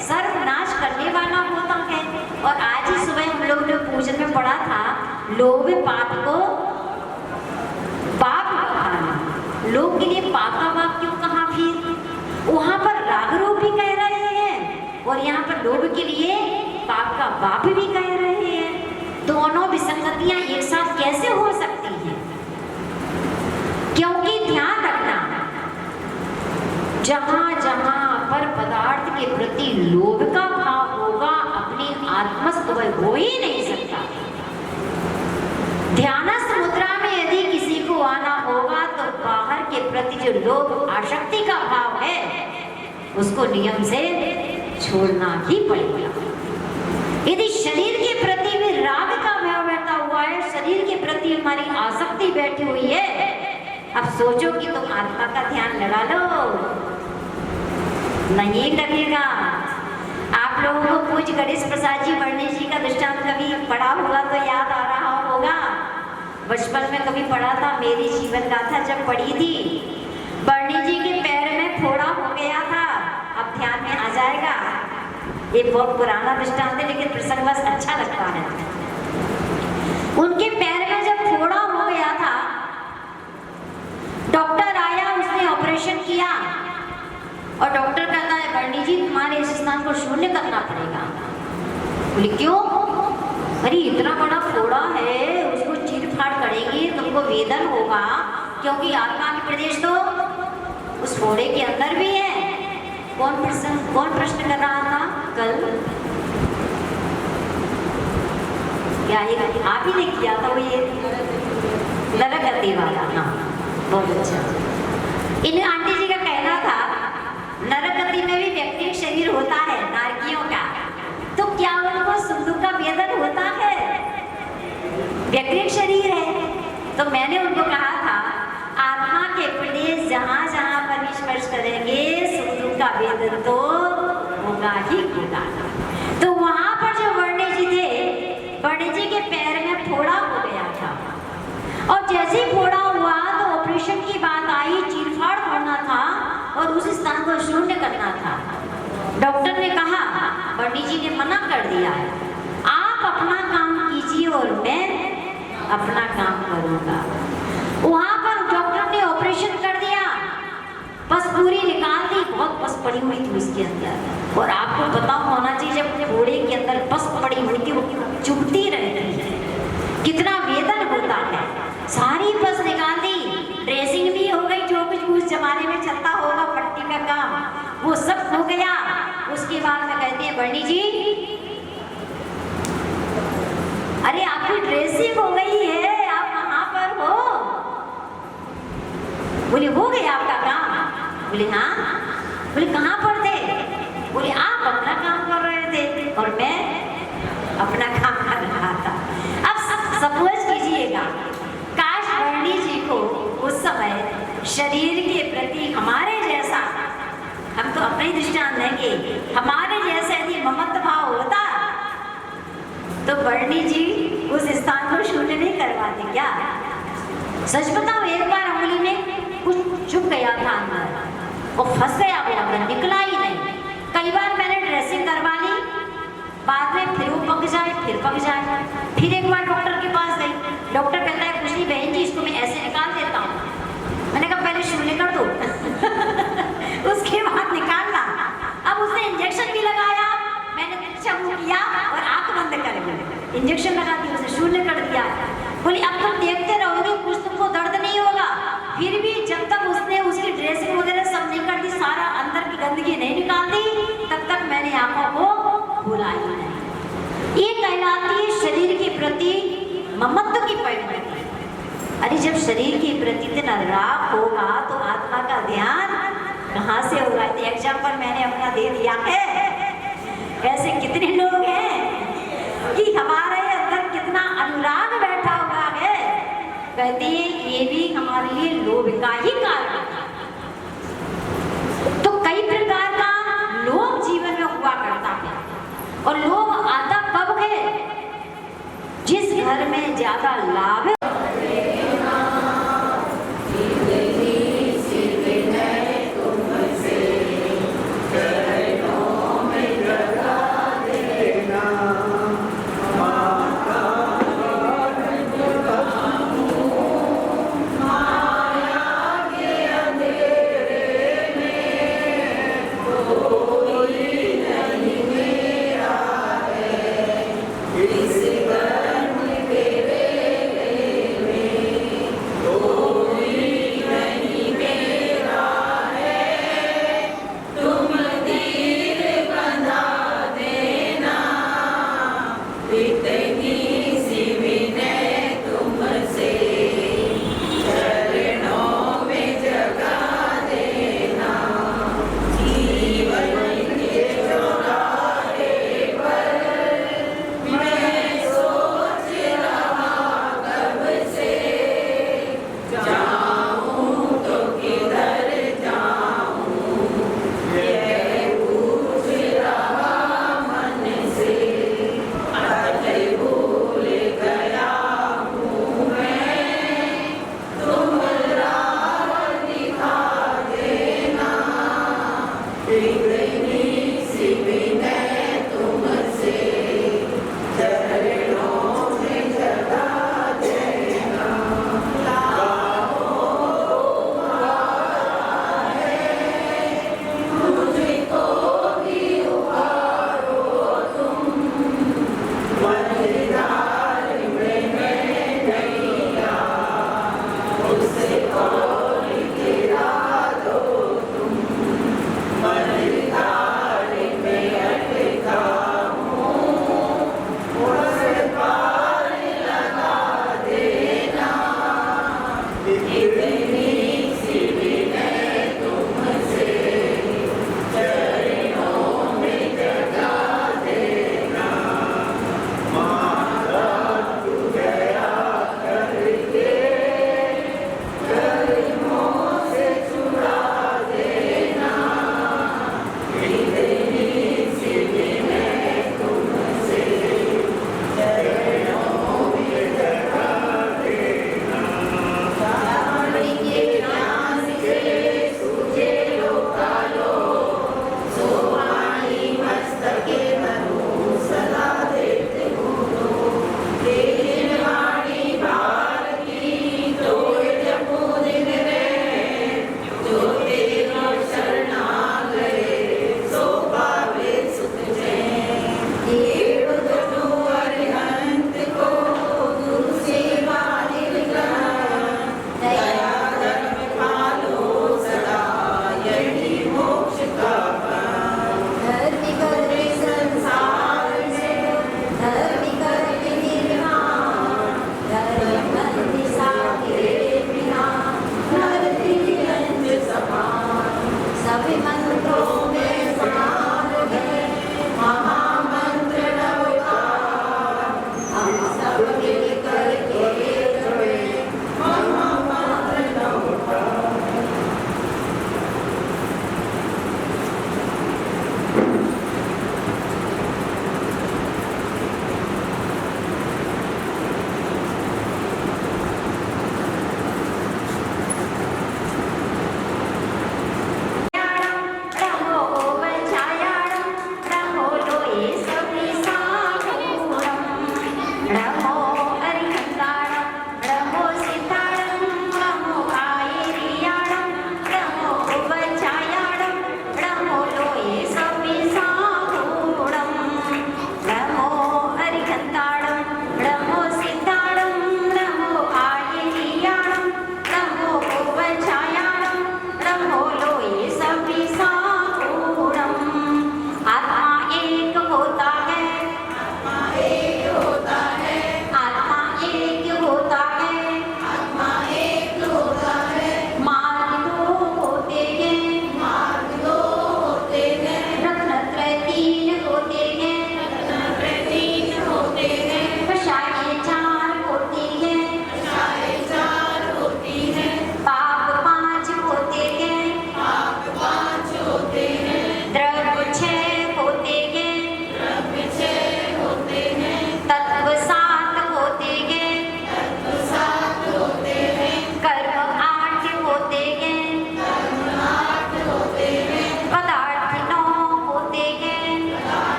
सर्वनाश करने वाला होता है। और आज ही सुबह हम लोग ने पूजन में पढ़ा था, लोभ पाप को पाप कहा, लोभ के लिए पाप का पाप क्यों कहा? फिर वहां पर राग रूप भी कह रहे हैं और यहाँ पर लोभ के लिए पाप का पाप भी कह रहे हैं। दोनों विसंगतियां एक साथ कैसे हो सकती हैं? क्योंकि ध्यान रखना, जहां जहां पर पदार्थ के प्रति लोभ का भाव होगा, अपनी आत्मस्थ वह हो ही नहीं सकता। ध्यानस्थ मुद्रा में यदि किसी को आना होगा तो बाहर के प्रति जो लोभ आसक्ति का भाव है उसको नियम से छोड़ना ही पड़ेगा। यदि शरीर के प्रति भी राग का भाव बैठा हुआ है, शरीर के प्रति हमारी आसक्ति बैठी हुई है, अब सोचो कि तुम आत्मा का ध्यान लगा लो, नहीं लगेगा। आप लोगों को पूज्य गणेश प्रसाद जी वर्णी जी का दृष्टांत कभी पढ़ा होगा तो याद आ रहा होगा। बचपन में कभी पढ़ा था, मेरी जीवन गाथा जब पढ़ी थी, वर्णी जी के पैर में फोड़ा हो गया था। अब ध्यान में आ जाएगा, ये बहुत पुराना दृष्टांत है लेकिन प्रसंग बस अच्छा लगता है। उनके पैर में जब फोड़ा हो गया था, डॉक्टर आया, उसने ऑपरेशन किया और डॉक्टर कहता है वर्णी जी तुम्हारे इस स्थान को शून्य करना पड़ेगा। बोले क्यों? अरे इतना बड़ा फोड़ा है, उसको चीर फाड़ करेंगे तुमको वेदन होगा, क्योंकि आत्मा के प्रदेश तो उस फोड़े के अंदर भी है। कौन प्रश्न कर रहा था कल? क्या ये आप ही ने किया था? वो ये नरगति वाला। हाँ बहुत अच्छा। इन आंटी जी का कहना था नरगति में भी व्यक्तिगत शरीर होता है नारकियों का, तो क्या उनको सुख दुख का वेदन होता है? व्यक्तिगत शरीर है। तो मैंने उनको कहा था आत्मा के प्रदेश जहां जहां पर स्पर्श करेंगे सुख दुख का वेदन तो होगा ही होगा। तो वहां पर जो वर्णी जी थे, वर्णी जी के पैर में फोड़ा हो गया था और जैसे ही फोड़ा हुआ तो ऑपरेशन की बात आई, चीरफाड़ करना था और उस स्थान को शून्य करना था। डॉक्टर ने कहा, वर्णी जी ने मना कर दिया, आप अपना काम कीजिए और मैं अपना काम करूंगा। वहां पर डॉक्टर ने ऑपरेशन कर दिया, पस पूरी निकाल दी, बहुत पस पड़ी हुई थी उसके अंदर। और आपको पता होना चाहिए जब घोड़े के अंदर पस पड़ी हुई थी वो चुभती रहती है, कितना वेदन होता है। सारी पस निकाल दी, ड्रेसिंग भी हो गई, जो कुछ उस जमाने में चलता होगा पट्टी का काम वो सब हो गया। उसके बाद में कहते हैं वर्णी जी अरे आपकी ड्रेसिंग हो गई है, आप कहाँ पर हो? बोले हो गया आपका काम? बोले हाँ। बोले कहाँ पर थे? बोले आप अपना काम कर रहे थे और मैं अपना काम कर रहा था। अब सपोज कीजिएगा काश वर्णी जी को उस समय शरीर के प्रति हमारे जैसा, हम तो अपने दृष्टांत देंगे, हमारे जैसे यदि ममत्व भाव होता तो वर्णी जी उस स्थान को शून्य नहीं करवाते क्या? सच बताओ, एक बार अंगुली में कुछ चुप गया था अंदर और फंस गया वो अंदर, निकला ही नहीं। कई बार मैंने ड्रेसिंग करवा ली, बाद में फिर वो पक जाए, फिर पक जाए। फिर एक बार डॉक्टर के पास गई, डॉक्टर कहता है कुछ नहीं बहन जी, इसको मैं ऐसे निकाल देता हूँ। मैंने कहा पहले शून्य कर दो उसके बाद निकालना। अब उसने इंजेक्शन भी लगाया, मैंने चमू किया और आंख बंद कर ली, इंजेक्शन लगा दिया, उसे शून्य कर दिया। बोली अब तुम देखते रहोगे कुछ तुमको दर्द नहीं होगा। फिर भी जब तक उसने उसकी ड्रेसिंग वगैरह सब नहीं कर दी, सारा अंदर की गंदगी नहीं निकाल दी, तब तक मैंने आंखों को ये कहलाती है शरीर के प्रति ममत्व की परिणति। अरे जब शरीर के प्रति इतना राग होगा तो आत्मा का ध्यान कहाँ से होगा? एग्जाम्पल मैंने अपना दे दिया है। ऐसे कितने लोग हैं कि हमारे अंदर कितना अनुराग बैठा हुआ है, कहते हैं ये भी हमारे लिए लोभ का ही कारण है। तो कई प्रकार का लोभ जीवन में हुआ करता है, और लोभ आता कब है? जिस घर में ज्यादा लाभ है।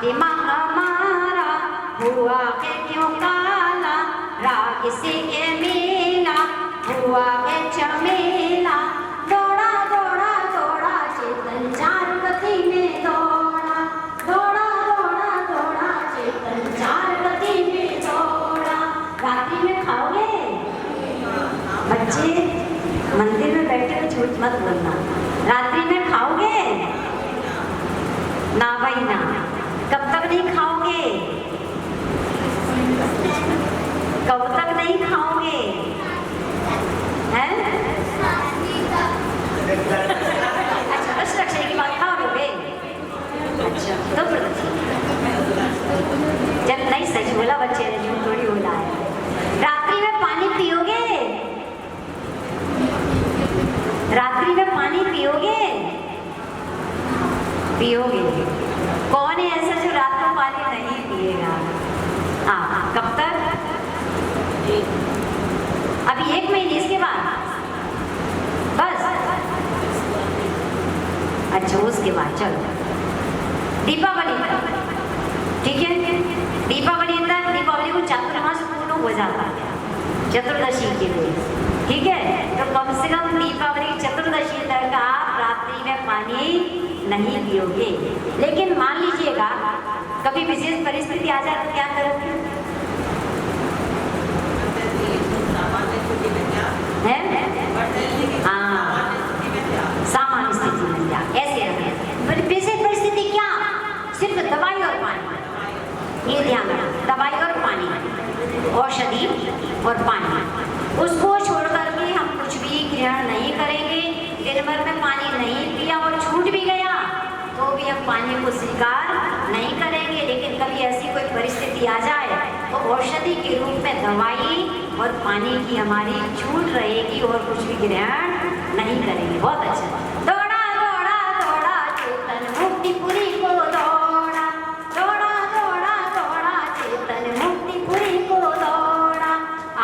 फातिमा हमारा हुआ है क्यों काला, राग से के मेला हुआ है चमेला। दौड़ा दौड़ा दौड़ा चेतन चार गति में दौड़ा, दौड़ा दौड़ा दौड़ा चेतन चार गति में दौड़ा। रात्रि में खाओगे बच्चे, मंदिर में बैठे तो झूठ मत बोलना, रात्रि में खाओगे ना भाई ना। कब तक नहीं खाओगे, कब तक नहीं खाओगे हैं? अच्छा बस रक्षे की बात खा लोगे, अच्छा तो फिर जब नहीं सच बोला बच्चे ने, झूठ थोड़ी बोला है। रात्रि में पानी पियोगे, रात्रि में पानी पियोगे, पियोगे। कौन है ऐसा जो रात को पानी नहीं पिएगा? हाँ कब तक? अभी 1 महीने, इसके बाद बस। अच्छा उसके बाद चलो दीपावली तक, ठीक है? दीपावली तक, दीपावली को चातुर्मास पूर्ण हो जाता है चतुर्दशी के लिए, ठीक है? तो कम से कम दीपावली चतुर्दशी तक आप रात्रि में पानी नहीं पियोगे। लेकिन मान लीजिएगा कभी विशेष परिस्थिति आ जाए तो क्या करोगे? हाँ सामान्य स्थिति में क्या ऐसे रखें। विशेष परिस्थिति क्या? सिर्फ दवाई और पानी, ये ध्यान रखना, दवाई और पानी, औषधि और पानी। उसको छोड़ करके हम कुछ भी ग्रहण नहीं करेंगे। दिन भर में पानी नहीं पिया और छूट भी गया तो भी हम पानी को स्वीकार नहीं करेंगे। लेकिन कभी ऐसी कोई परिस्थिति आ जाए तो औषधि के रूप में दवाई और पानी की हमारी छूट रहेगी और कुछ भी ग्रहण नहीं करेंगे। बहुत अच्छा। दौड़ा दौड़ा दौड़ा चेतन मुक्तिपुरी को दौड़ा, दौड़ा दौड़ा दौड़ा चेतन मुक्तिपुरी को दौड़ा।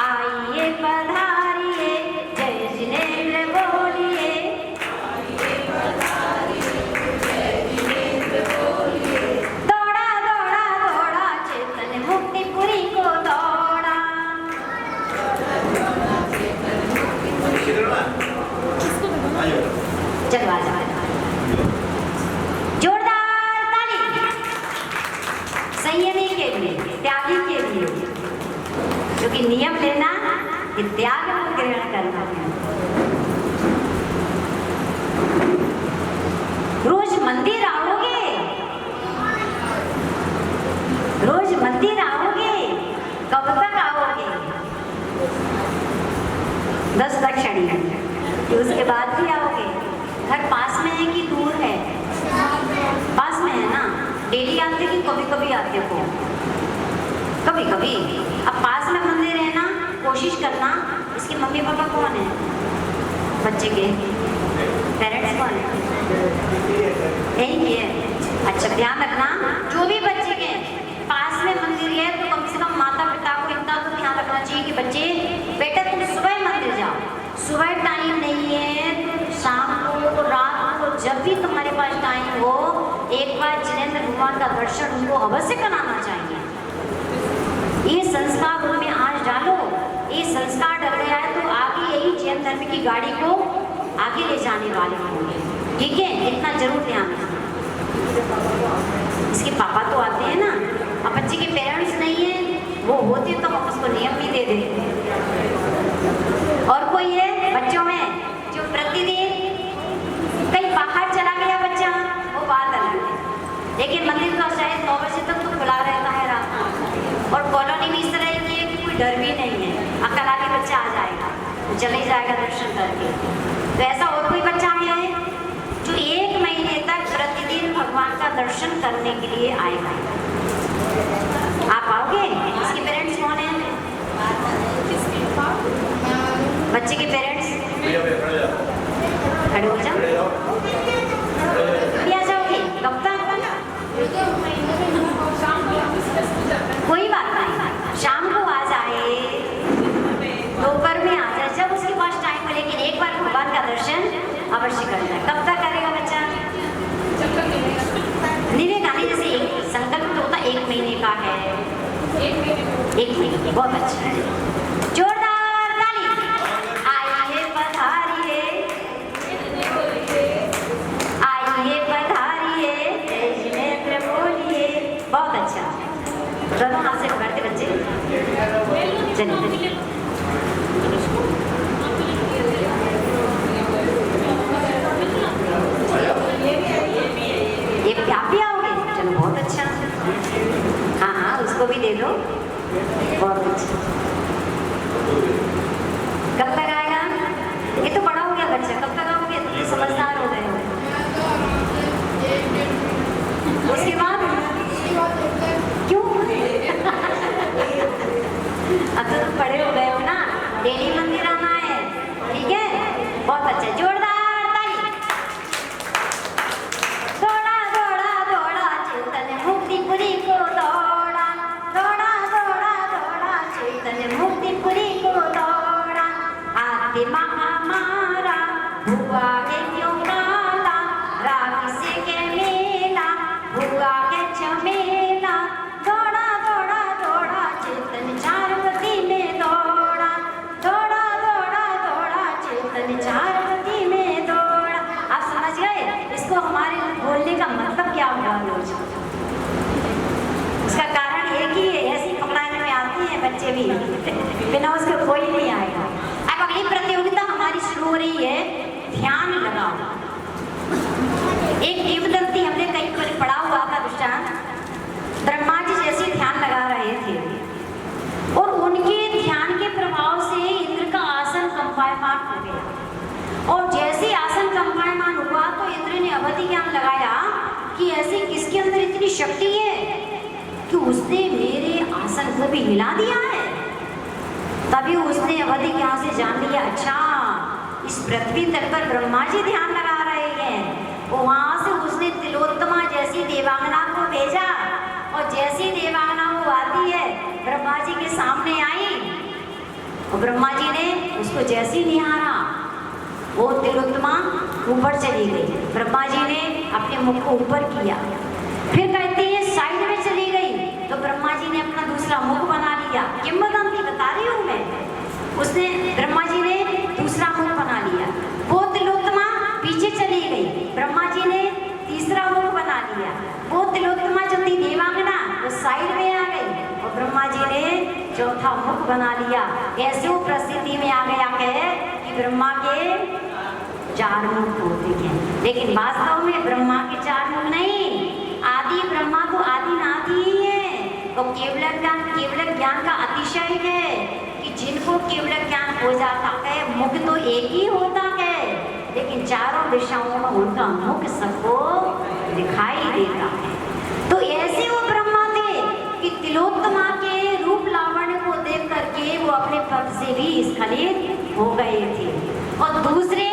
आइए पधारिए जय जिनेंद्र बोलिए, दौड़ा दौड़ा दौड़ा चेतन मुक्तिपुरी को दौड़ा। चलो आ जाओ, जोरदार ताली संयमी के लिए, त्यागी के लिए, क्योंकि नियम लेना ये त्याग को ग्रहण करना है। रोज मंदिर आओगे, रोज मंदिर आओगे, कब तक आओगे? 10 तक क्षणी है, उसके बाद भी आओगे। घर पास में है कि दूर है? पास में है ना, डेली आते कि कभी कभी आते हो? कभी कभी। अब पास में मंदिर है ना, कोशिश करना। इसके मम्मी पापा कौन है? बच्चे के पेरेंट्स कौन है? यही है। अच्छा ध्यान रखना, जो भी बच्चे के पास में मंदिर है तो कम से कम माता पिता को इतना तो ध्यान रखना चाहिए कि बच्चे बेटा तुम सुबह मंदिर जाओ। सुबह टाइम नहीं है तो शाम को, रात को, जब भी तुम्हारे पास टाइम हो एक बार जिनेंद्र भगवान का दर्शन उनको अवश्य कराना चाहिए। ये संस्कार उनमें आज डालो। ये संस्कार डल गया है तो आगे यही जैन धर्म की गाड़ी को आगे ले जाने वाले होंगे, ठीक है? इतना जरूर ध्यान रखना। इसके पापा तो आते हैं ना, अब बच्चे के पेरेंट्स नहीं है, वो होते तो हम उसको नियम भी दे देते। और कोई है बच्चों में जो प्रतिदिन कहीं बाहर चला गया बच्चा, वो बात अलग है। लेकिन मंदिर का शायद 9 बजे तक तो खुला रहता है रात को, और कॉलोनी में इस तरह की है कि कोई डर भी नहीं है, अकल आके बच्चा आ जाएगा, चले जाएगा दर्शन करके। तो ऐसा और कोई बच्चा है जो 1 महीने तक प्रतिदिन भगवान का दर्शन करने के लिए आएगा? आप आओगे? इसके पेरेंट्स कौन है? बच्चे के पेरेंट्स खड़े हो जाओ, अभी आ जाओगे? कब तक? कोई बात नहीं, शाम को आ जाए, दोपहर में आ जाए, जब उसके पास टाइम है। लेकिन एक बार भगवान का दर्शन अवश्य करना है। कब तक करेगा बच्चा? विवेकानंद जैसे एक संकल्प है? एक मिनट, बहुत अच्छा है, जोरदार ताली। आइए पधारिए, आइए पधारिए, जिनेंद्र बोलिए। बहुत अच्छा, दोनों हाथ से पकड़ते बच्चे। चलिए ये आप भी आओगे? चलो बहुत अच्छा। हाँ हाँ, उसको भी दे दो। बहुत अच्छा। कब तक आएगा? ये तो बड़ा हो गया बच्चा, कब तक आओगे? तो समझदार हो गए हो। उसके बाद क्यों? अब तो तुम बड़े हो गए हो ना, डेली मंदिर आना है, ठीक है? बहुत अच्छा, जोरदार ताली। दौड़ा दौड़ा दौड़ा चैतन्य मुक्तिपुरी को दौड़ा, दौड़ा दौड़ा दौड़ा चैतन्य मुक्तिपुरी को दौड़ा। आते महामारा हुआ है क्यों काला, राग से के मेला हुआ है झमेला। दौड़ा दौड़ा दौड़ा चैतन्य चारवती में दौड़ा, दौड़ा दौड़ा दौड़ा चैतन्य चारवती में दौड़ा। आप समझ गए इसको हमारे बोलने का मतलब क्या हुआ रोज? उसका कारण एक ही है, ऐसी पकड़ाने में आती हैं बच्चे भी, बिना उसके कोई नहीं आएगा। अब अगली प्रतियोगिता हमारी शुरू हो रही है, ध्यान लगाओ। एक किंवदंती हमने कहीं पर पढ़ा हुआ था दृष्टांत, ब्रह्मा जी जैसे ध्यान लगा रहे थे और उनके ध्यान के प्रभाव से इंद्र का आसन कंपायमान हो गया। और जैसे आसन कंपायमान हुआ तो इंद्र ने अवधि ज्ञान लगाया कि ऐसी किसके अंदर इतनी शक्ति है कि उसने मेरे आसन को भी हिला दिया है। तभी उसने अवधि ज्ञान से जान लिया, अच्छा इस पृथ्वी तल पर ब्रह्मा जी ध्यान लगा रहे हैं। वहां से उसने तिलोत्तमा जैसी देवांगना को भेजा और जैसी देवांगना वो आती है ब्रह्मा जी के सामने आई और ब्रह्मा जी ने उसको जैसी निहारा वो तिलोत्तमा ऊपर चली गई। ब्रह्मा जी ने अपने मुख को ऊपर किया, फिर कहते हैं साइड में चली गई तो ब्रह्मा जी ने अपना दूसरा मुख बना लिया। किंवदंती बता रही हूँ मैं, उसने ब्रह्मा जी ने दूसरा मुख बना लिया। वो तिलोत्तमा पीछे चली गई, ब्रह्मा जी ने तीसरा मुख बना लिया। वो तिलोत्तमा जो थी देवांगना वो साइड में आ गई और ब्रह्मा जी ने चौथा मुख बना लिया। ऐसे वो प्रसिद्धि में आ गया कि ब्रह्मा के 4 मुख होते हैं, लेकिन वास्तव में ब्रह्मा के 4 मुख नहीं, आदि ब्रह्मा तो आदिनाथ ही है। वो केवल ज्ञान का अतिशय है कि जिनको केवल ज्ञान हो जाता है मुख तो एक ही होता है, लेकिन चारों दिशाओं में उनका मुख सबको दिखाई देता है। तो ऐसे वो ब्रह्मा थे कि तिलोत्तमा के रूप लावण्य को देख करके वो अपने पद से भी स्खलित हो गए थे। और दूसरे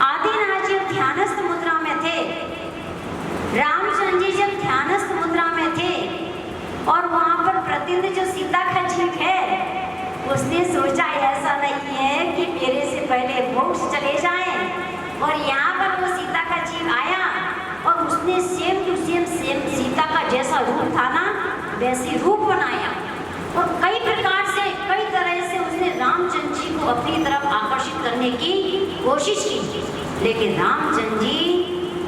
आदिनाथ जी ध्यानस्थ मुद्रा में थे, रामचंद्र जी जब ध्यानस्थ मुद्रा में थे और वहां पर प्रतिंद्र जो सीता का जीव है उसने सोचा ऐसा नहीं है कि मेरे से पहले मोक्ष चले जाएं, और यहाँ पर वो सीता का जीव आया और उसने सेम टू सेम सीता का जैसा रूप था ना वैसे रूप बनाया और कई प्रकार से कई तरह से उसने रामचंद्र जी को अपनी तरफ आकर्षित करने की कोशिश की। लेकिन रामचंद्र जी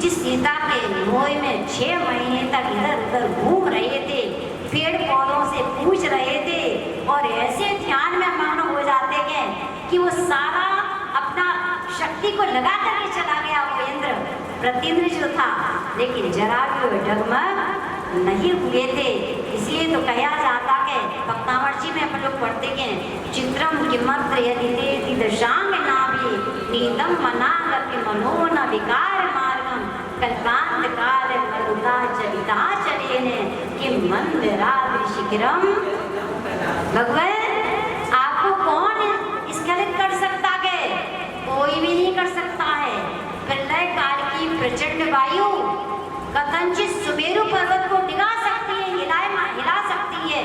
जिस सीता के मोह में 6 महीने तक इधर उधर घूम रहे थे, पेड़ पौधों से पूछ रहे थे और ऐसे ध्यान में मग्न हो जाते हैं कि वो सारा अपना शक्ति को लगा करके चला गया वो इंद्र प्रतिंद्र जो था, लेकिन जरा भी वो डगमग नहीं हुए थे। इसलिए तो कहा जाता है भक्तावर जी में अपन लोग पढ़ते हैं, चित्रम किमत्र यदि तेति दशांग नाभि नीतम मनागति मनोन विकार मार्गम कल्पांत काल मरुदा चलिता चलेने किम मंदिराद शिखरम। भगवान आपको कौन स्खलित कर सकता है? कोई भी नहीं कर सकता है। प्रलय काल की प्रचंड वायु कथनचित सुमेरु पर्वत को डिगा सकती है, हिला सकती है,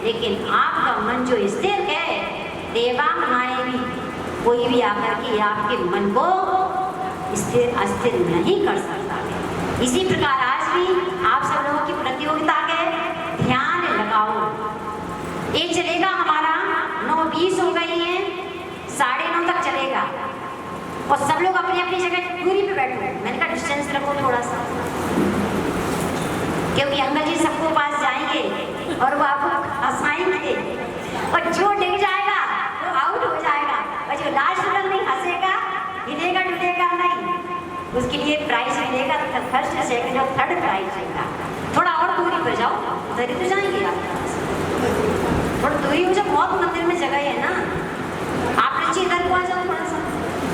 लेकिन आपका मन जो स्थिर है, देवांगनाएं भी कोई भी आकर के आपके मन को स्थिर अस्थिर नहीं कर सकता है। इसी प्रकार आज भी आप सब लोगों की प्रतियोगिता है ध्यान एक चलेगा हमारा 9:20 हो गई है, 9:30 तक चलेगा और सब लोग अपनी अपनी जगह दूरी पे बैठो। मैंने कहा डिस्टेंस रखो थोड़ा सा, क्योंकि अंकल जी सबको पास जाएंगे और वो आपको हंसाएंगे और जो डिग जाएगा वो आउट हो जाएगा और जो लास्ट तक नहीं हंसेगा, हिलेगा डुलेगा नहीं, उसके लिए प्राइज मिलेगा, फर्स्ट सेकंड और थर्ड प्राइज मिलेगा। थोड़ा और दूरी पर जाओ, उधर तो जाएंगे आप, थोड़ा दूरी हो जाओ, बहुत मंदिर में जगह है ना। आप नीचे इधर को आ जाओ, थोड़ा सा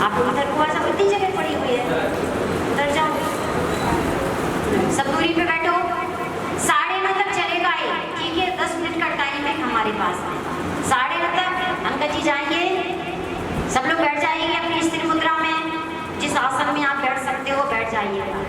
आप उधर को आ जाओ, इतनी जगह पड़ी हुई है, उधर जाओ, सब दूरी पे बैठो। 9:30 तक चलेगा ये, ठीक है, 10 मिनट का टाइम है हमारे पास। 9:30 तक अंकल जी जाएंगे, सब लोग बैठ जाएंगे अपनी स्थिर मुद्रा में, जिस आसन में आप बैठ सकते हो बैठ जाइएगा।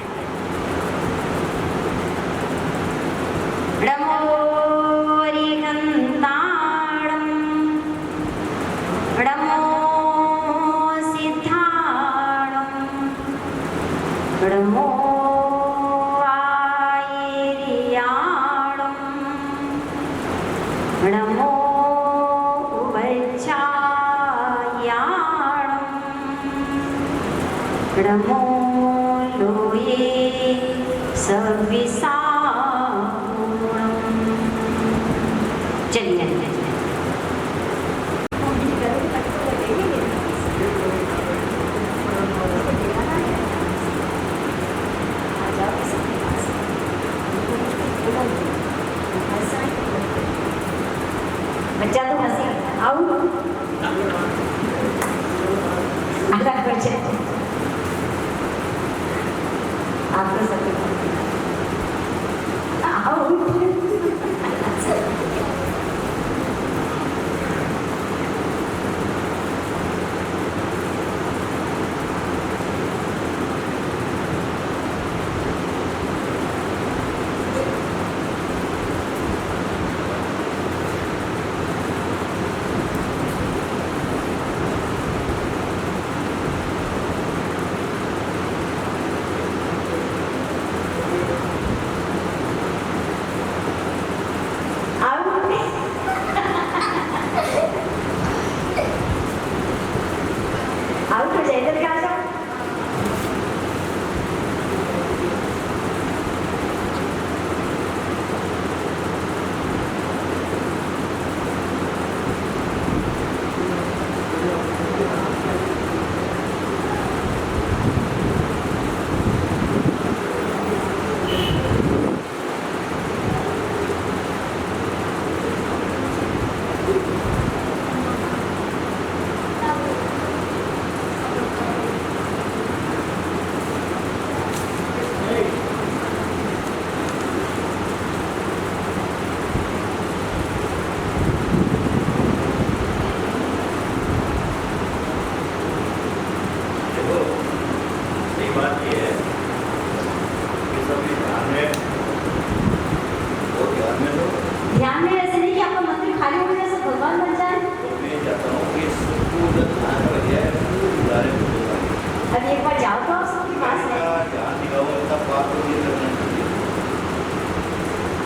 चलिए बच्चा तो हंसी आओ बच्चे आपको सब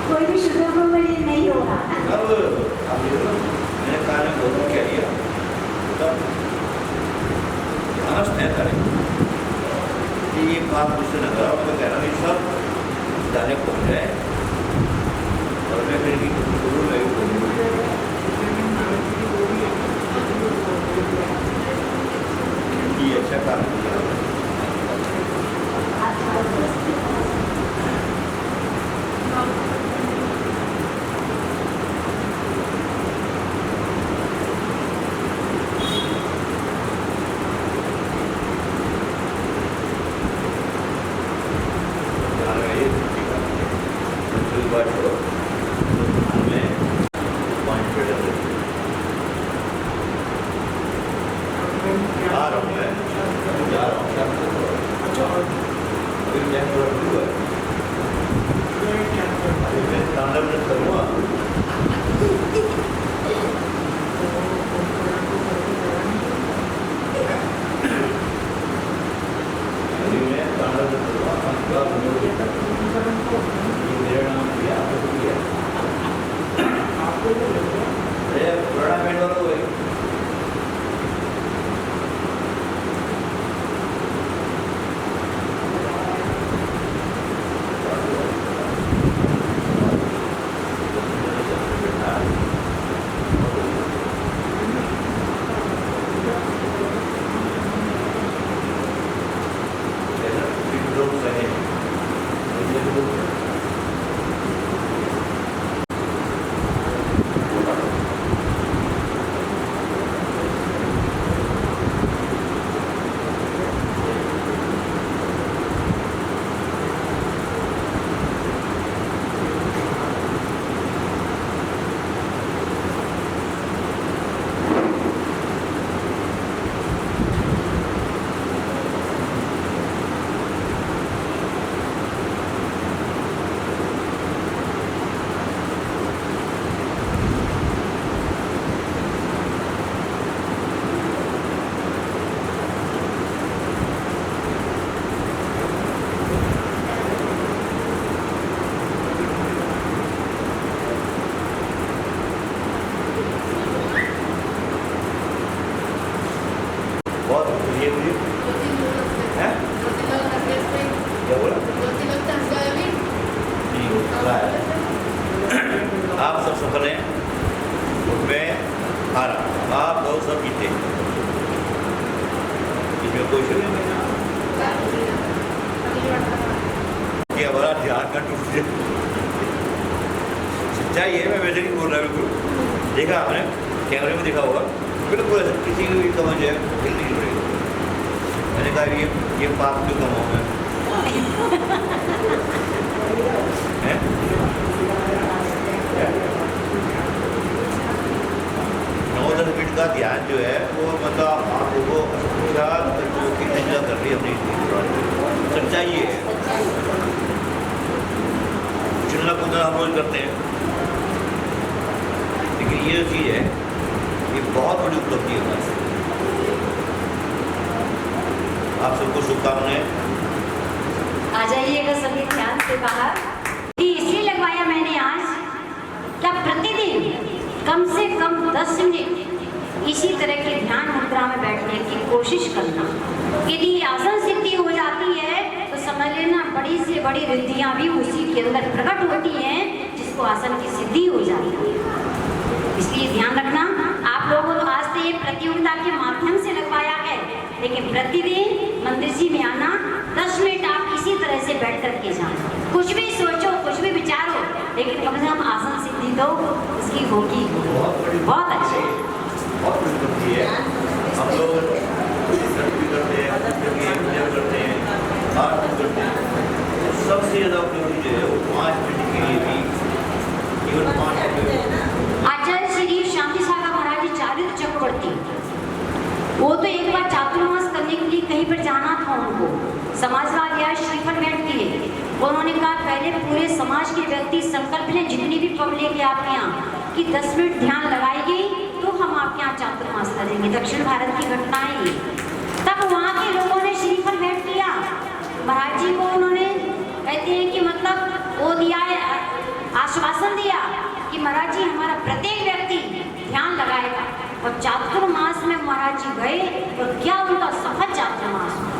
कोई भी शुगर को नहीं होगा। अब मैंने कहा बोलूँ क्या लिया कि ये बात मुझसे न करा, मैं कह रहा हूँ सब जाने को है और मैं फिर शुरू में ये अच्छा काम किया। सफल हैं और मैं हारा, आप लोग सब जीते। इसमें कोई शुरू नहीं कि हमारा ध्यान का टूट जाए। सच्चाई है, मैं वैसे नहीं बोल रहा बिल्कुल। देखा आपने कैमरे में देखा होगा, बिल्कुल ऐसा किसी को भी कमर जो है हिल नहीं पड़ेगी। मैंने कहा ये पाप क्यों कमाऊँ मैं? हैं? 9-10 मिनट का ध्यान जो है वो मतलब आपको को अच्छा जो कर रही है अपनी। सच्चाई ये है, चुनना कूदना हम रोज करते हैं, लेकिन ये जो चीज़ है ये बहुत बड़ी उपलब्धि है हमारी। आप सबको शुभकामनाएं। आ जाइएगा सभी ध्यान से बाहर। इसलिए लगवाया मैंने आज, क्या प्रतिदिन कम से कम 10 मिनट इसी तरह की ध्यान मुद्रा में बैठने की कोशिश करना। यदि आसन सिद्धि हो जाती है तो समझ लेना बड़ी से बड़ी रिद्धियां भी उसी के अंदर प्रकट होती हैं, जिसको आसन की सिद्धि हो जाती है। इसलिए ध्यान रखना, आप लोगों को आज से ये प्रतियोगिता के माध्यम से लगवाया है, लेकिन प्रतिदिन मंदिर जी में आना, 10 मिनट आप इसी तरह से बैठ कर के जाना। कुछ भी सोचो, कुछ भी विचारो, लेकिन कम से कम आसन सिद्धि तो उसकी होगी। बहुत अच्छे, बहुत कुछ करती है। हम लोग भी करते हैं, करते हैं, आर्ट करते हैं। सबसे ज़्यादा उपयोगी जो है वो 5 मिनट के लिए भी, केवल 5 मिनट। आचार्य श्री शांति सागर महाराज जी चारित्र चक्रवर्ती, वो तो एक बार चातुर्मास करने के लिए कहीं पर जाना था उनको, समाजवाद या श्रीफल भेंट किए। उन्होंने कहा पहले पूरे समाज के व्यक्ति संकल्प लें, जितनी भी पब्लिक है आपके यहाँ, कि 10 मिनट ध्यान लगाएगी तो हम आपके यहाँ चातुर्मास करेंगे। दक्षिण भारत की घटनाएं ये। तब वहाँ के लोगों ने श्रीफल भेंट किया महाराज जी को। उन्होंने कहते हैं कि मतलब वो दिया है, आश्वासन दिया कि महाराज जी हमारा प्रत्येक व्यक्ति ध्यान लगाएगा। और चातुर्मास में महाराज जी गए और क्या उनका सफल चातुर्मास हुआ।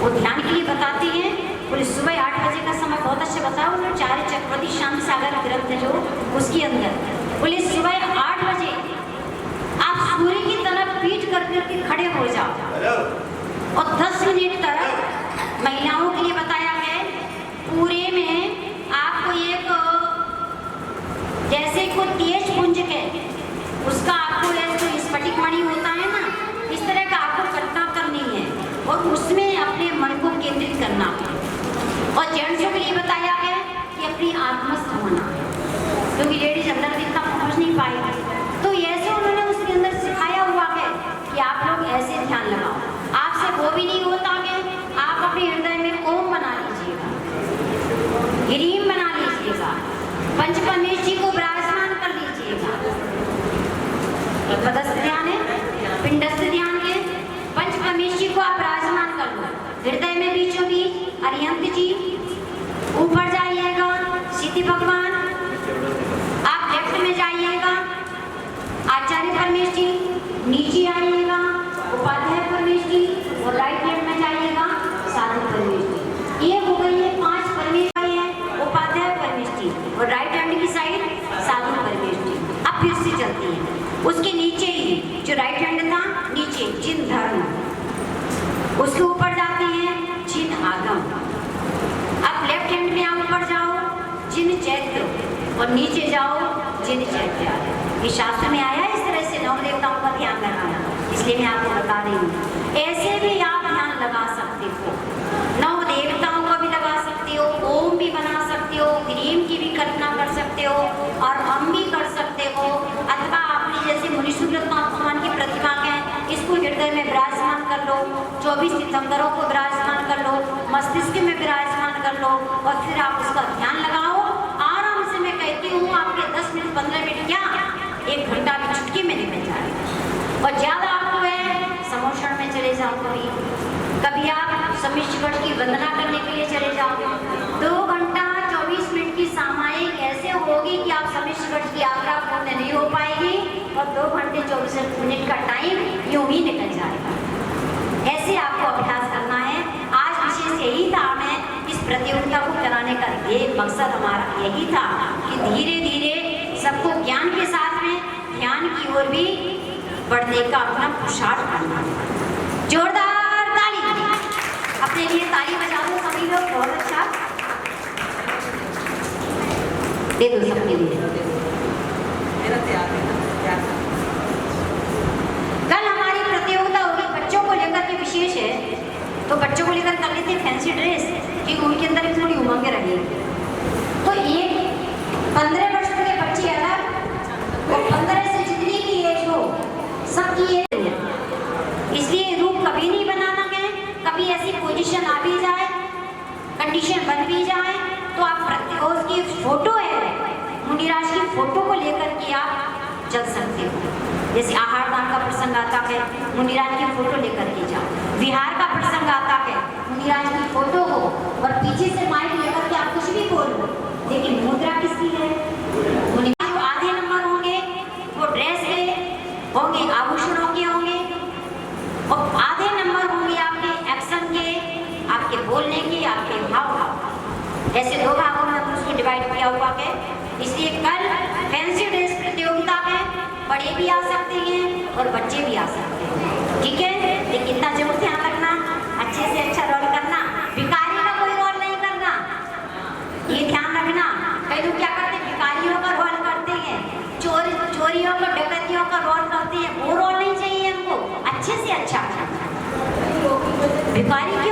वो ध्यान के लिए बताते हैं, बोले सुबह 8 बजे का समय बहुत अच्छे बताओ। उन्होंने चार्य चक्रवर्ती शांति सागर ग्रंथ जो उसके अंदर बोले सुबह 8 बजे आप सूर्य की तरफ पीठ करके खड़े हो जाओ और 10 मिनट तक महिलाओं के लिए बताया है। पूरे में आपको एक जैसे कोई तेज पुंज है, उसका आपको जो स्फटिक मणि होता है ना, इस तरह का आपको कल्पना करनी है और उसमें अपने मन को केंद्रित करना। और जेंट्सों के लिए बताया है कि अपनी आत्मस्थ होना, क्योंकि लेडीज अंदर इतना पहुंच नहीं पाएगी। तो ऐसे उन्होंने उसके अंदर सिखाया हुआ है कि आप लोग ऐसे ध्यान लगाओ। आपसे वो भी नहीं होता है, आप अपने हृदय में ओम बना लीजिएगा, ह्रीम बना लीजिएगा, पंचपरमेश्वर जी को विराजमान कर लीजिएगा। एक पदस्थ ध्यान है, पिंडस्थ ध्यान है। पंचपरमेश्वर जी को आप विराजमान कर लो हृदय में बीचों बीच। अरिहंत जी ऊपर जाइएगा, सिद्धि भगवान आप लेफ्ट में जाइएगा, आचार्य परमेश्वर जी नीचे आइएगा, उपाध्याय परमेश्वर जी और राइट हैंड में जाइएगा, साधु परमेश्वर जी। ये हो गई है 5 परमेश्वर है, उपाध्याय परमेश्वर जी और राइट हैंड की साइड साधु परमेश्वर जी। अब फिर से चलती है, उसके नीचे ही जो राइट हैंड था नीचे चिन्ह धर्म, उसके ऊपर जाते हैं चिन्ह आगम। अब लेफ्ट हैंड में आप ऊपर जाओ चिन्ह चैत्र और नीचे जाओ चिन्ह चैत्र। ये शास्त्र में आया इस तरह से नौ देवताओं का ध्यान लगाना, इसलिए मैं आपको बता रही हूँ। ऐसे भी आप ध्यान लगा सकते हो, 9 देवताओं का भी लगा सकते हो, ओम भी बना सकते हो, ह्रीम की भी कल्पना कर सकते हो और हम भी कर सकते हो। अथवा आपने जैसे मुनि सुब्रत भगवान की प्रतिमा है, इसको हृदय में विराजमान कर लो, 24 सितंबरों को विराजमान कर लो, मस्तिष्क में विराजमान कर लो और फिर आप उसका ध्यान लगाओ आराम से। मैं कहती हूँ आपके 10 मिनट 15 मिनट क्या 1 घंटा भी चुटकी में निकल जाएगा। और ज़्यादा आपको है समोषण में चले जाओ, कभी आप समिष्टगढ़ की वंदना करने के लिए चले जाओ। 2 घंटा 24 मिनट की सामायिक ऐसे होगी कि आप समिष्टगढ़ की यात्रा पूर्ण नहीं हो पाएगी और 2 घंटे 24 मिनट का टाइम यूं ही निकल जाएगा। ऐसे आपको अभ्यास करना है। आज विशेष यही था, मैं इस प्रतियोगिता को कराने का ये मकसद हमारा यही था कि धीरे धीरे बढ़ने का अपना पुरुषार्थ करना। जोरदार ताली अपने लिए, ताली बजा दो सभी लोग, बहुत अच्छा दे दो सबके लिए। कल हमारी प्रतियोगिता होगी, बच्चों को लेकर के विशेष है, तो बच्चों को लेकर कर लेते फैंसी ड्रेस कि उनके अंदर भी थोड़ी उमंग रहेगी। तो ये 15 वर्ष के बच्चे अलग और 15 से जितनी भी एज हो सबकी एज है, इसलिए रूप कभी नहीं बनाना है। कभी ऐसी पोजीशन आ भी जाए, कंडीशन बन भी जाए, तो आप उसकी फोटो है मुनिराज की फोटो को लेकर के आप चल सकते हो। जैसे आहार दान का प्रसंग आता है, मुनिराज की फोटो लेकर के जाओ। विहार का प्रसंग आता है, मुनिराज की फोटो हो और पीछे से माइक लेकर के आप कुछ भी बोलो, लेकिन मुद्रा किसकी है? मुनिराज जो आधे नंबर होंगे वो ड्रेस के होंगे, आभूषणों के होंगे, और आधे नंबर होंगे आपके एक्शन के, आपके बोलने के, आपके भाव भाव। ऐसे दो भागों में हमने उसको डिवाइड किया हुआ है। इसलिए कल फैंसी ड्रेस प्रतियोगिता है, बड़े भी आ सकते हैं और बच्चे भी आ सकते हैं, ठीक है? लेकिन इतना जरूर ध्यान रखना, अच्छे से अच्छा रोल करना, भिखारी का कोई रोल नहीं करना, ये ध्यान रखना। कई लोग क्या करते हैं, भिखारियों का रोल करते हैं, चोरियों का, डकैतियों का रोल करते हैं, वो रोल नहीं चाहिए हमको, अच्छे से अच्छा करना। भिखारी